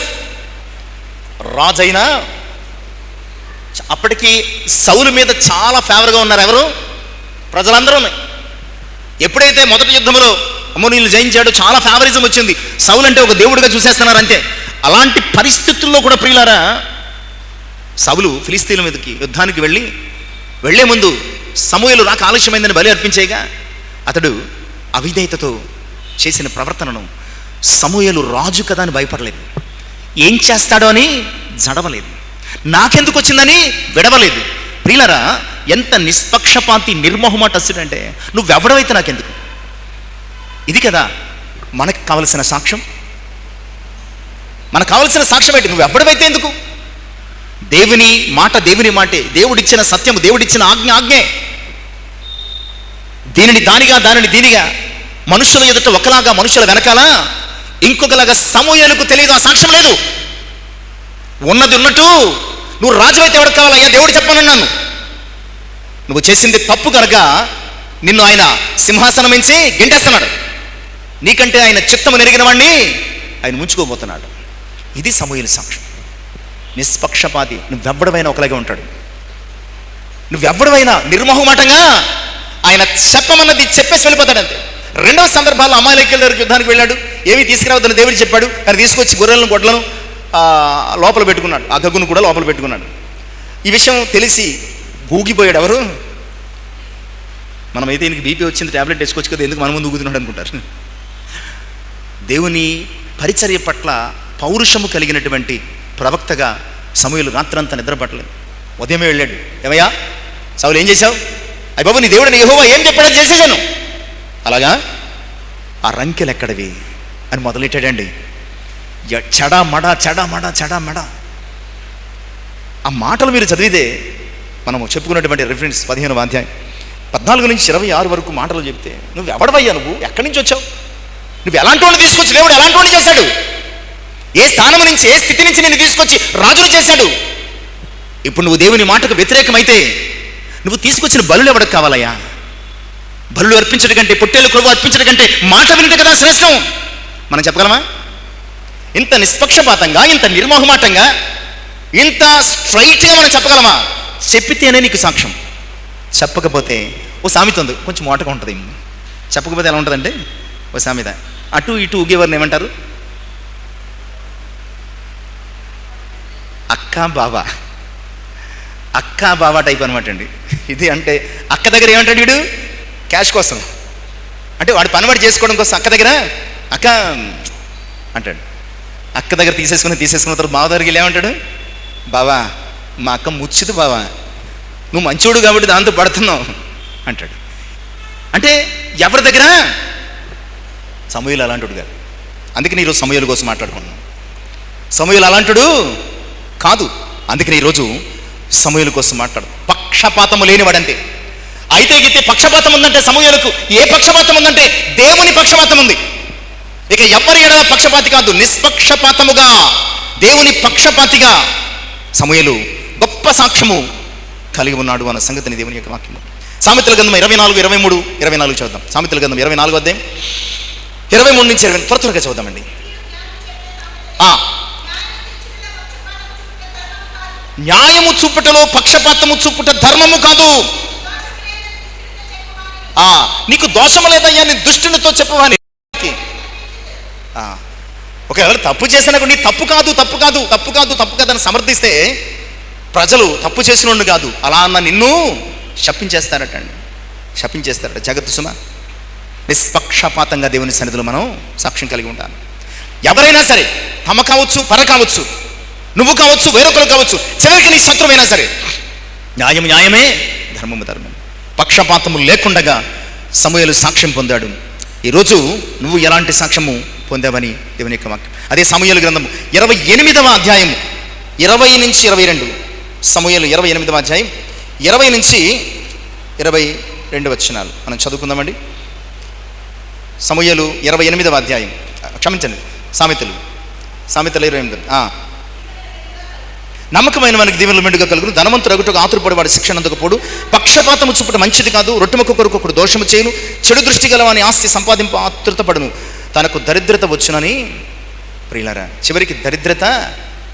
రాజైనా అప్పటికి సౌలు మీద చాలా ఫేవర్గా ఉన్నారు. ఎవరు? ప్రజలందరూ. ఎప్పుడైతే మొదటి యుద్ధంలో అమ్మోనీయులు జయించాడో చాలా ఫేవరిజం వచ్చింది. సౌలు అంటే ఒక దేవుడిగా చూసేస్తున్నారు అంతే. అలాంటి పరిస్థితుల్లో కూడా ప్రియులారా, సౌలు ఫిలిస్తీన్ల మీదకి యుద్ధానికి వెళ్లే ముందు సమూయేలు రాక ఆలస్యమైందని బలి అర్పించేగా అతడు అవిధేయతతో చేసిన ప్రవర్తనను సమూయేలు రాజు కదా అని భయపడలేదు. ఏం చేస్తాడో అని జడవలేదు. నాకెందుకు వచ్చిందని విడవలేదు. ప్రియులారా, ఎంత నిష్పక్షపాతి, నిర్మోహమాటస్తుడంటే నువ్వెవడవైతే నాకెందుకు. ఇది కదా మనకు కావలసిన సాక్ష్యం. మనకు కావాల్సిన సాక్ష్యం ఏంటి? నువ్వు ఎవడివైతే ఎందుకు? దేవుని మాట దేవుని మాటే, దేవుడిచ్చిన సత్యము, దేవుడిచ్చిన ఆజ్ఞే. దీనిని దానిగా, దానిని దీనిగా, మనుషుల ఎదుట ఒకలాగా, మనుషుల వెనకాల ఇంకొకలాగా. సమూయేలుకు తెలియదు, ఆ సాక్ష్యం లేదు. ఉన్నది ఉన్నట్టు, నువ్వు రాజు అయితే ఎవరికి కావాలయ్యా? దేవుడు చెప్పానన్నాను. నువ్వు చేసింది తప్పు కనుక నిన్ను ఆయన సింహాసనం నుంచి గెంటేస్తున్నాడు. నీకంటే ఆయన చిత్తము నెరిగిన వాడిని ఆయన ముంచుకోబోతున్నాడు. ఇది సమూయేలు సాక్ష్యం. నిష్పక్షపాతి. నువ్వెవ్వడమైనా ఒకలాగే ఉంటాడు. నువ్వెవ్వడమైనా నిర్మోహమాటంగా ఆయన చెప్పమన్నది చెప్పేసి వెళ్ళిపోతాడు అంతే. రెండవ సందర్భాల్లో అమాలేకీయుల దగ్గరికి యుద్ధానికి వెళ్ళాడు. ఏమీ తీసుకురావద్దని దేవుడు చెప్పాడు. కానీ తీసుకొచ్చి గొర్రెలను గొడ్లను లోపల పెట్టుకున్నాడు. ఆ గగ్గును కూడా లోపల పెట్టుకున్నాడు. ఈ విషయం తెలిసి ఊగిపోయాడు. ఎవరు? మనమైతే ఈయనకి బీపీ వచ్చింది, ట్యాబ్లెట్ వేసుకోవచ్చు కదా, ఎందుకు మన ముందు ఊగుతున్నాడు అనుకుంటారు. దేవుని పరిచర్య పట్ల పౌరుషము కలిగినటువంటి ప్రవక్తగా సమూయేలు రాత్రంతా నిద్రపట్టలేదు. ఉదయమే వెళ్ళాడు. ఏమయ్యా సౌలు, ఏం చేశావు? అయ్య బాబు, నీ దేవుడిని యెహోవా ఏం చెప్పాడని చేసేసాను. అలాగా? ఆ రంకెలు ఎక్కడవి అని మొదలెట్టాడండి. చెడామడా చెడామడా చెడామడా. ఆ మాటలు మీరు చదివితే, మనము చెప్పుకున్నటువంటి రిఫరెన్స్ 15వ అధ్యాయం 14 నుంచి 26 వరకు మాటలు చెప్తే, నువ్వు ఎవడవయ్యా? నువ్వు ఎక్కడి నుంచి వచ్చావు? నువ్వు ఎలాంటి వాడిని తీసుకొచ్చి దేవుడు ఎలాంటి వాడిని చేశాడు? ఏ స్థానం నుంచి, ఏ స్థితి నుంచి నేను తీసుకొచ్చి రాజును చేశాడు? ఇప్పుడు నువ్వు దేవుని మాటకు వ్యతిరేకమైతే నువ్వు తీసుకొచ్చిన బలులు ఎవరికి కావాలయ్యా? బలులు అర్పించడం కంటే, పొట్టేలు కొవ్వు అర్పించడం కంటే మాట వినట కదా శ్రేష్టం. మనం చెప్పగలమా? ఇంత నిష్పక్షపాతంగా, ఇంత నిర్మోహమాటంగా, ఇంత స్ట్రైట్గా మనం చెప్పగలమా? చెప్పితేనే నీకు సాక్ష్యం. చెప్పకపోతే ఓ సామెత ఉంది, కొంచెం మోటగా ఉంటుంది. చెప్పకపోతే ఎలా ఉంటుందంటే, ఓ సామెత, అటు ఇటు ఊగేవారిని ఏమంటారు? అక్క బావా. అక్క బావా టైప్ అనమాట అండి ఇది. అంటే అక్క దగ్గర ఏమంటాడు వీడు? క్యాష్ కోసం, అంటే వాడు పనివాడు చేసుకోవడం కోసం అక్క దగ్గర అక్క అంటాడు. అక్క దగ్గర తీసేసుకున్న తర్వాత బావ దగ్గరికి వెళ్ళి ఏమంటాడు? బావా, మా అక్క ముచ్చిది బావా, నువ్వు మంచోడు కాబట్టి దాంతో పడుతున్నావు అంటాడు. అంటే ఎవరి దగ్గర? సమూయేలు అలాంటుడు కాదు. అందుకని ఈరోజు సమూయేలు కోసం మాట్లాడుకున్నాం. సమూయేలు అలాంటుడు కాదు. అందుకని ఈరోజు సమూయేలు కోసం మాట్లాడు. పక్షపాతము లేనివాడంతే. అయితే గితే పక్షపాతం ఉందంటే సమూయేలుకు ఏ పక్షపాతం ఉందంటే దేవుని పక్షపాతం ఉంది. ఇక ఎవరి ఎడల పక్షపాతి కాదు, నిష్పక్షపాతముగా దేవుని పక్షపాతిగా సమూయేలు గొప్ప సాక్ష్యము కలిగి ఉన్నాడు అన్న సంగతిని దేవుని యొక్క వాక్యము. సామెతల గ్రంథం 24, 23, 24 చదువుదాం. సామెతల గ్రంథం 24వ అధ్యాయం 23 నుంచి 20 త్వరగా చదువుదామండి. న్యాయము చూపుటలో పక్షపాతము చూపుట ధర్మము కాదు. నీకు దోషము లేదయ్యా, నీ దుష్టునితో చెప్పవని. ఒకవేళ తప్పు చేసినా కూడా తప్పు కాదు తప్పు కాదు తప్పు కాదు తప్పు కాదని సమర్థిస్తే ప్రజలు తప్పు చేసినోడు కాదు, అలా అన్న నిన్ను శపించేస్తారటండి. శపించేస్తారట. జగత్తు సుమ. నిష్పక్షపాతంగా దేవుని సన్నిధిలో మనం సాక్ష్యం కలిగి ఉంటాను. ఎవరైనా సరే, తమ కావచ్చు, పర కావచ్చు, నువ్వు కావచ్చు, వేరొకరు కావచ్చు, చివరికి నీ శత్రువైనా సరే, న్యాయం న్యాయమే, ధర్మము ధర్మం. పక్షపాతము లేకుండగా సమూయేలు సాక్ష్యం పొందాడు. ఈరోజు నువ్వు ఎలాంటి సాక్ష్యము పొందావని దేవుని యొక్క వాక్యం. అదే సమూయేలు గ్రంథము 28వ అధ్యాయం 20 నుంచి 22. సమూయేలు 28వ అధ్యాయం 20 నుంచి 22 వచనాలు మనం చదువుకుందామండి. సమూయేలు 28వ అధ్యాయం, క్షమించండి, సామెతలు 28. నమ్మకమైన మనకి దీవెనలు మెండుగా కలుగును, ధనవంతుడు అగుటకు ఆతురపడి వాడు శిక్షణ అందుకపోడు, పక్షపాతము చూపట మంచిది కాదు, రొట్టెముక్క కొరకు ఒకడు దోషము చేయను, చెడు దృష్టి గలవాని ఆస్తి సంపాదింపు ఆతృతపడును, తనకు దరిద్రత వచ్చునని. ప్రియులారా, చివరికి దరిద్రత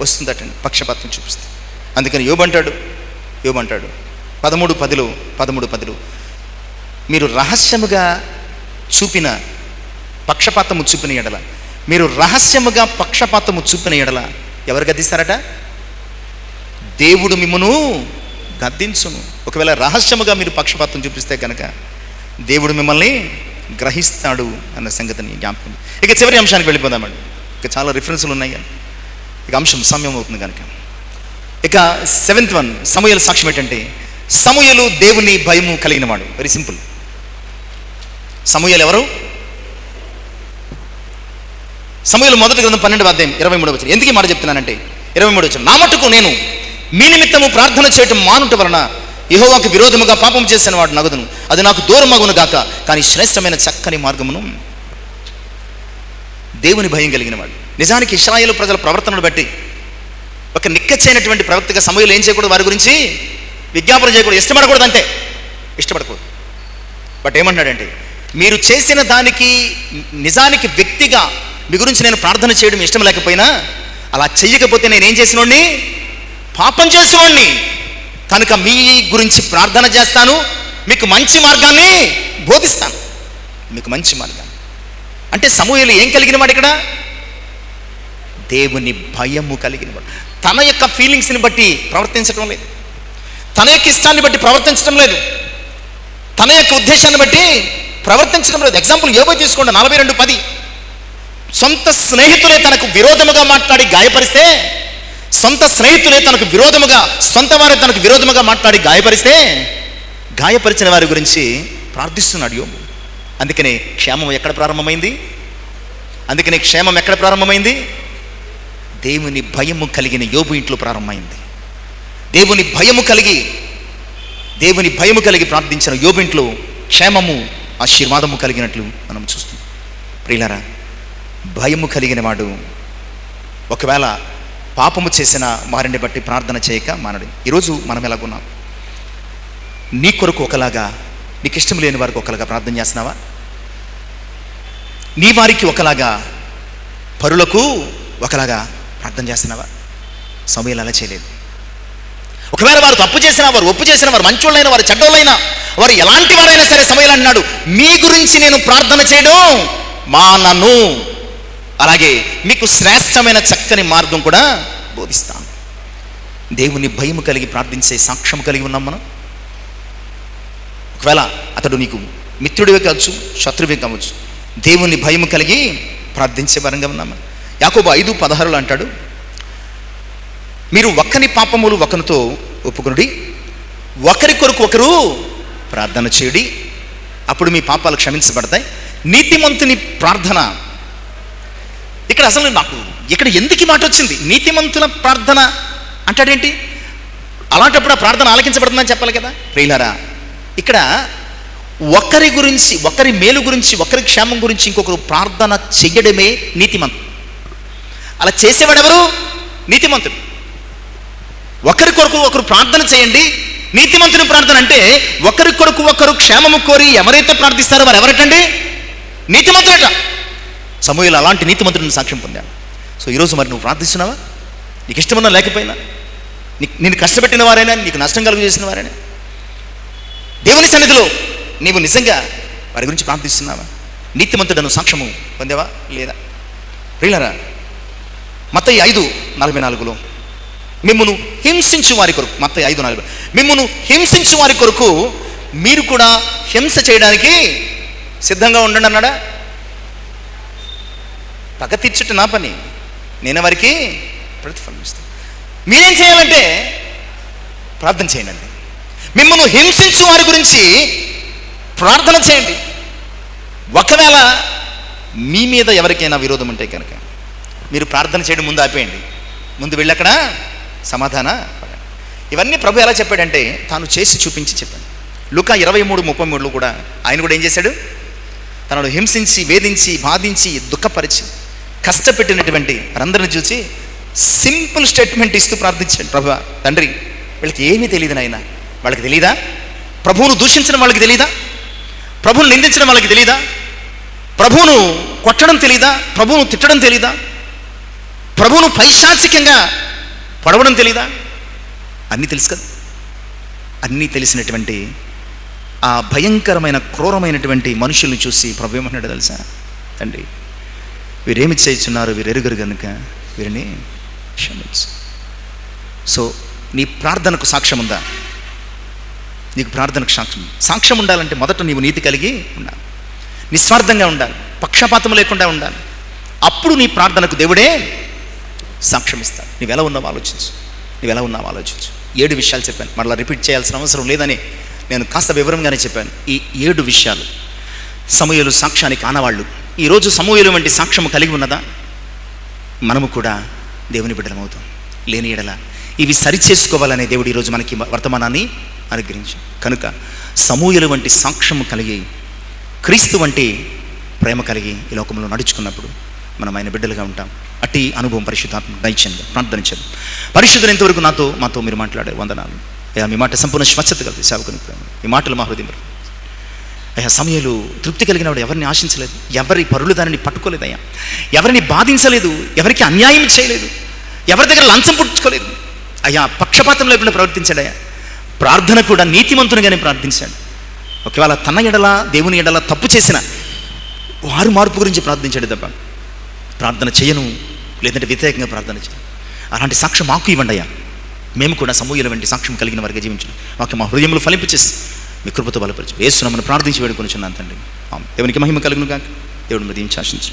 వస్తుందటండి పక్షపాతం చూపిస్తే. అందుకని యోబు అంటాడు 13:10 మీరు రహస్యముగా చూపిన పక్షపాతము చూపిన ఎడల, మీరు రహస్యముగా పక్షపాతము చూపిన ఎడల ఎవరు గద్దిస్తారట? దేవుడు మిమ్మును గద్దించును. ఒకవేళ రహస్యముగా మీరు పక్షపాతం చూపిస్తే కనుక దేవుడు మిమ్మల్ని గ్రహిస్తాడు అన్న సంగతిని జ్ఞాపకం. ఇక చివరి అంశానికి వెళ్ళిపోదామండి. ఇక చాలా రిఫరెన్సులు ఉన్నాయి, ఇక అంశం సమయం అవుతుంది కనుక. ఇక 7th వన్, సమూయేలు సాక్ష్యం ఏంటంటే, సమూయేలు దేవుని భయము కలిగిన వాడు. Very simple. సమూయేలు ఎవరు? సమూయేలు మొదటి గ్రంథం 12వ అధ్యాయం 23వ వచనం. ఎందుకు ఈ మాట చెప్తున్నానంటే 23వ వచనం, నా మట్టుకు నేను మీ నిమిత్తము ప్రార్థన చేయటం మానుట వలన యెహోవాకు విరోధముగా పాపం చేసిన వాడు నగదును, అది నాకు దూరమగును గాక. కానీ శ్రేష్టమైన చక్కని మార్గమును దేవుని భయం కలిగిన వాడు. నిజానికి ఇశ్రాయేలు ప్రజల ప్రవర్తనను బట్టి ఒక నిక్కచ్చైనటువంటి ప్రవక్తగా సమూయేలు ఏం చేయకూడదు, వారి గురించి విజ్ఞాపన చేయకూడదు, ఇష్టపడకూడదు, అంటే ఇష్టపడకూడదు. బట్ ఏమన్నాడంటే, మీరు చేసిన దానికి నిజానికి వ్యక్తిగా మీ గురించి నేను ప్రార్థన చేయడం ఇష్టం లేకపోయినా, అలా చెయ్యకపోతే నేనేం చేసినోడిని, పాపం చేసేవాడిని. కనుక మీ గురించి ప్రార్థన చేస్తాను, మీకు మంచి మార్గాన్ని బోధిస్తాను, మీకు మంచి మార్గాన్ని. అంటే సమూయేలు ఏం కలిగిన వాడు ఇక్కడ? దేవుని భయము కలిగిన వాడు. తన యొక్క ఫీలింగ్స్ని బట్టి ప్రవర్తించడం లేదు, తన యొక్క ఇష్టాన్ని బట్టి ప్రవర్తించడం లేదు, తన యొక్క ఉద్దేశాన్ని బట్టి ప్రవర్తించడం లేదు. ఎగ్జాంపుల్ యోబు తీసుకోండి, 42:10. సొంత స్నేహితులే తనకు విరోధముగా మాట్లాడి గాయపరిస్తే, సొంత స్నేహితులే తనకు విరోధముగా, సొంత వారే తనకు విరోధముగా మాట్లాడి గాయపరిస్తే, గాయపరిచిన వారి గురించి ప్రార్థిస్తున్నాడు యోబు. అందుకనే క్షేమం ఎక్కడ ప్రారంభమైంది? దేవుని భయము కలిగిన యోబు ఇంట్లో ప్రారంభమైంది. దేవుని భయము కలిగి ప్రార్థించిన యోబు ఇంట్లో క్షేమము, ఆశీర్వాదము కలిగినట్లు మనం చూస్తున్నాం. ప్రియులారా, భయము కలిగిన వాడు ఒకవేళ పాపము చేసిన వారిని బట్టి ప్రార్థన చేయక మానడు. ఈరోజు మనం ఎలాగున్నాం? నీ కొరకు ఒకలాగా, నీకు ఇష్టం లేని వారికి ఒకలాగా ప్రార్థన చేస్తున్నావా? నీ వారికి ఒకలాగా, పరులకు ఒకలాగా ప్రార్థన చేస్తున్నావా? సమూయేలు అలా చేయలేదు. ఒకవేళ వారు తప్పు చేసినా, వారు ఒప్పు చేసిన, వారు మంచోళ్ళైనా, వారు చెడ్డోళ్ళైనా, వారు ఎలాంటి వారైనా సరే, సమూయేలు అన్నాడు, మీ గురించి నేను ప్రార్థన చేయడం మానను, అలాగే మీకు శ్రేష్టమైన చక్కని మార్గం కూడా బోధిస్తాను. దేవుని భయము కలిగి ప్రార్థించే సాక్ష్యం కలిగి ఉన్నాం మనం. ఒకవేళ అతడు నీకు మిత్రుడివే కావచ్చు, శత్రువే కావచ్చు, దేవుని భయము కలిగి ప్రార్థించే వరంగా ఉన్నాము. యాకోబు 5:16 అంటాడు, మీరు ఒక్కని పాపములు ఒకరితో ఒప్పుకొనుడి, ఒకరి కొరకు ఒకరు ప్రార్థన చేయుడి, అప్పుడు మీ పాపాలు క్షమించబడతాయి. నీతిమంతుని ప్రార్థన. ఇక్కడ అసలు నాకు ఇక్కడ ఎందుకు ఈ మాట వచ్చింది? నీతిమంతుల ప్రార్థన అంటాడేంటి? అలాంటప్పుడు ఆ ప్రార్థన ఆలకించబడుతుందని చెప్పాలి కదా. ప్రియులారా, ఇక్కడ ఒకరి గురించి, ఒకరి మేలు గురించి, ఒకరి క్షేమం గురించి ఇంకొకరు ప్రార్థన చెయ్యడమే నీతిమంతుడు. అలా చేసేవాడెవరు? నీతిమంతుడు. ఒకరి కొరకు ఒకరు ప్రార్థన చేయండి. నీతిమంతుని ప్రార్థన అంటే ఒకరి కొరకు ఒకరు క్షేమము కోరి ఎవరైతే ప్రార్థిస్తారో వారు ఎవరటండి? నీతిమంతుడట. సమూయేలు అలాంటి నీతిమంతుడిని సాక్ష్యం పొందాడు. సో ఈరోజు మరి నువ్వు ప్రార్థిస్తున్నావా? నీకు ఇష్టమన్నా లేకపోయినా, నేను కష్టపెట్టిన వారైనా, నీకు నష్టం కలుగు చేసిన వారైనా, దేవుని సన్నిధిలో నీవు నిజంగా వారి గురించి ప్రార్థిస్తున్నావా? నీతిమంతుడను సాక్ష్యము పొందావా లేదా? ప్రియులారా, మత్తయి 5:44 మిమ్మును హింసించు వారి కొరకు, మత్తయి 5:40 మిమ్మును హింసించు వారి కొరకు మీరు కూడా హింస చేయడానికి సిద్ధంగా ఉండండి అన్నాడా? పగ తీర్చుట నా పని, నేను వారికి ప్రతిఫలం ఇస్తాను. మీరేం చేయాలంటే ప్రార్థన చేయండి అండి. మిమ్మల్ని హింసించు వారి గురించి ప్రార్థన చేయండి. ఒకవేళ మీ మీద ఎవరికైనా విరోధం ఉంటే కనుక మీరు ప్రార్థన చేయడం ముందు ఆపేయండి, ముందు వెళ్ళి అక్కడ సమాధాన పడండి. ఇవన్నీ ప్రభు ఎలా చెప్పాడంటే తాను చేసి చూపించి చెప్పాడు. లూకా 23:33 కూడా ఆయన కూడా ఏం చేశాడు? తనను హింసించి, వేధించి, బాధించి, దుఃఖపరిచి, కష్టపెట్టినటువంటి వారందరిని చూసి సింపుల్ స్టేట్మెంట్ ఇస్తూ ప్రార్థించాడు. ప్రభు, తండ్రి, వీళ్ళకి ఏమీ తెలియదు నాయన. వాళ్ళకి తెలీదా? ప్రభువును దూషించడం వాళ్ళకి తెలీదా? ప్రభువును నిందించడం వాళ్ళకి తెలీదా? ప్రభువును కొట్టడం తెలీదా? ప్రభువును తిట్టడం తెలీదా? ప్రభువును పైశాచికంగా పడవడం తెలీదా? అన్నీ తెలుసు కదా. అన్నీ తెలిసినటువంటి ఆ భయంకరమైన క్రూరమైనటువంటి మనుషుల్ని చూసి ప్రభు ఏమన్నాడు తెలుసా? తండ్రి, వీరేమి చేస్తున్నారు, వీరు ఎరుగరు కనుక వీరిని క్షమించు. సో నీ ప్రార్థనకు సాక్ష్యం ఉందా? నీకు ప్రార్థనకు సాక్ష్యం ఉండాలంటే మొదట నీవు నీతి కలిగి ఉండాలి, నిస్వార్థంగా ఉండాలి, పక్షపాతం లేకుండా ఉండాలి. అప్పుడు నీ ప్రార్థనకు దేవుడే సాక్ష్యం ఇస్తాడు. నువ్వెలా ఉన్నావు ఆలోచించు. 7 విషయాలు చెప్పాను, మరలా రిపీట్ చేయాల్సిన అవసరం లేదని నేను కాస్త వివరంగానే చెప్పాను. ఈ 7 విషయాలు సమూయేలు సాక్ష్యానికి ఆనవాళ్ళు. ఈరోజు సమూయేలు వంటి సాక్ష్యం కలిగి ఉన్నదా? మనము కూడా దేవుని బిడ్డలమవుతాం. లేని ఎడల ఇవి సరిచేసుకోవాలనే దేవుడు ఈరోజు మనకి వర్తమానాన్ని అనుగ్రహించాం. కనుక సమూయేలు వంటి సాక్ష్యము కలిగి, క్రీస్తు వంటి ప్రేమ కలిగి ఈ లోకంలో నడుచుకున్నప్పుడు మనం ఆయన బిడ్డలుగా ఉంటాం. అట్టి అనుభవం పరిశుద్ధాత్మ దయచేయండి. ప్రార్థించండి. పరిశుద్ధులు ఎంతవరకు మాతో మీరు మాట్లాడారు. వందనాలు అయ్యా. మీ మాట సంపూర్ణ స్వచ్ఛత కలిగి సేవకుని ప్రేమ, ఈ మాటలు మా హృదయం అయ్యా. సమూయేలు తృప్తి కలిగినవాడు, ఎవరిని ఆశించలేదు, ఎవరి పరులు దానిని పట్టుకోలేదు అయ్యా, ఎవరిని బాధించలేదు, ఎవరికి అన్యాయం చేయలేదు, ఎవరి దగ్గర లంచం పుచ్చుకోలేదు అయ్యా. పక్షపాతం లేకుండా ప్రవర్తించాడు అయ్యా. ప్రార్థన కూడా నీతిమంతునిగానే ప్రార్థించాడు. ఒకవేళ తన ఎడల దేవుని ఎడల తప్పు చేసిన వారు మార్పు గురించి ప్రార్థించాడు తప్ప ప్రార్థన చేయను, లేదంటే వ్యతిరేకంగా ప్రార్థన చేయను. అలాంటి సాక్ష్యం మాకు ఇవ్వండి అయ్యా. మేము కూడా సమూయేలు వంటి సాక్ష్యం కలిగిన వారికి జీవించడం మాకు మా హృదయంలో ఫలింపు చేసి మీ కృపతో బలపరచు. యేసు నామమున ప్రార్థించి వేడుకొనుచున్నాను తండ్రి. దేవునికి మహిమ కలుగును గాక. దేవుడు దీవించి ఆశించు.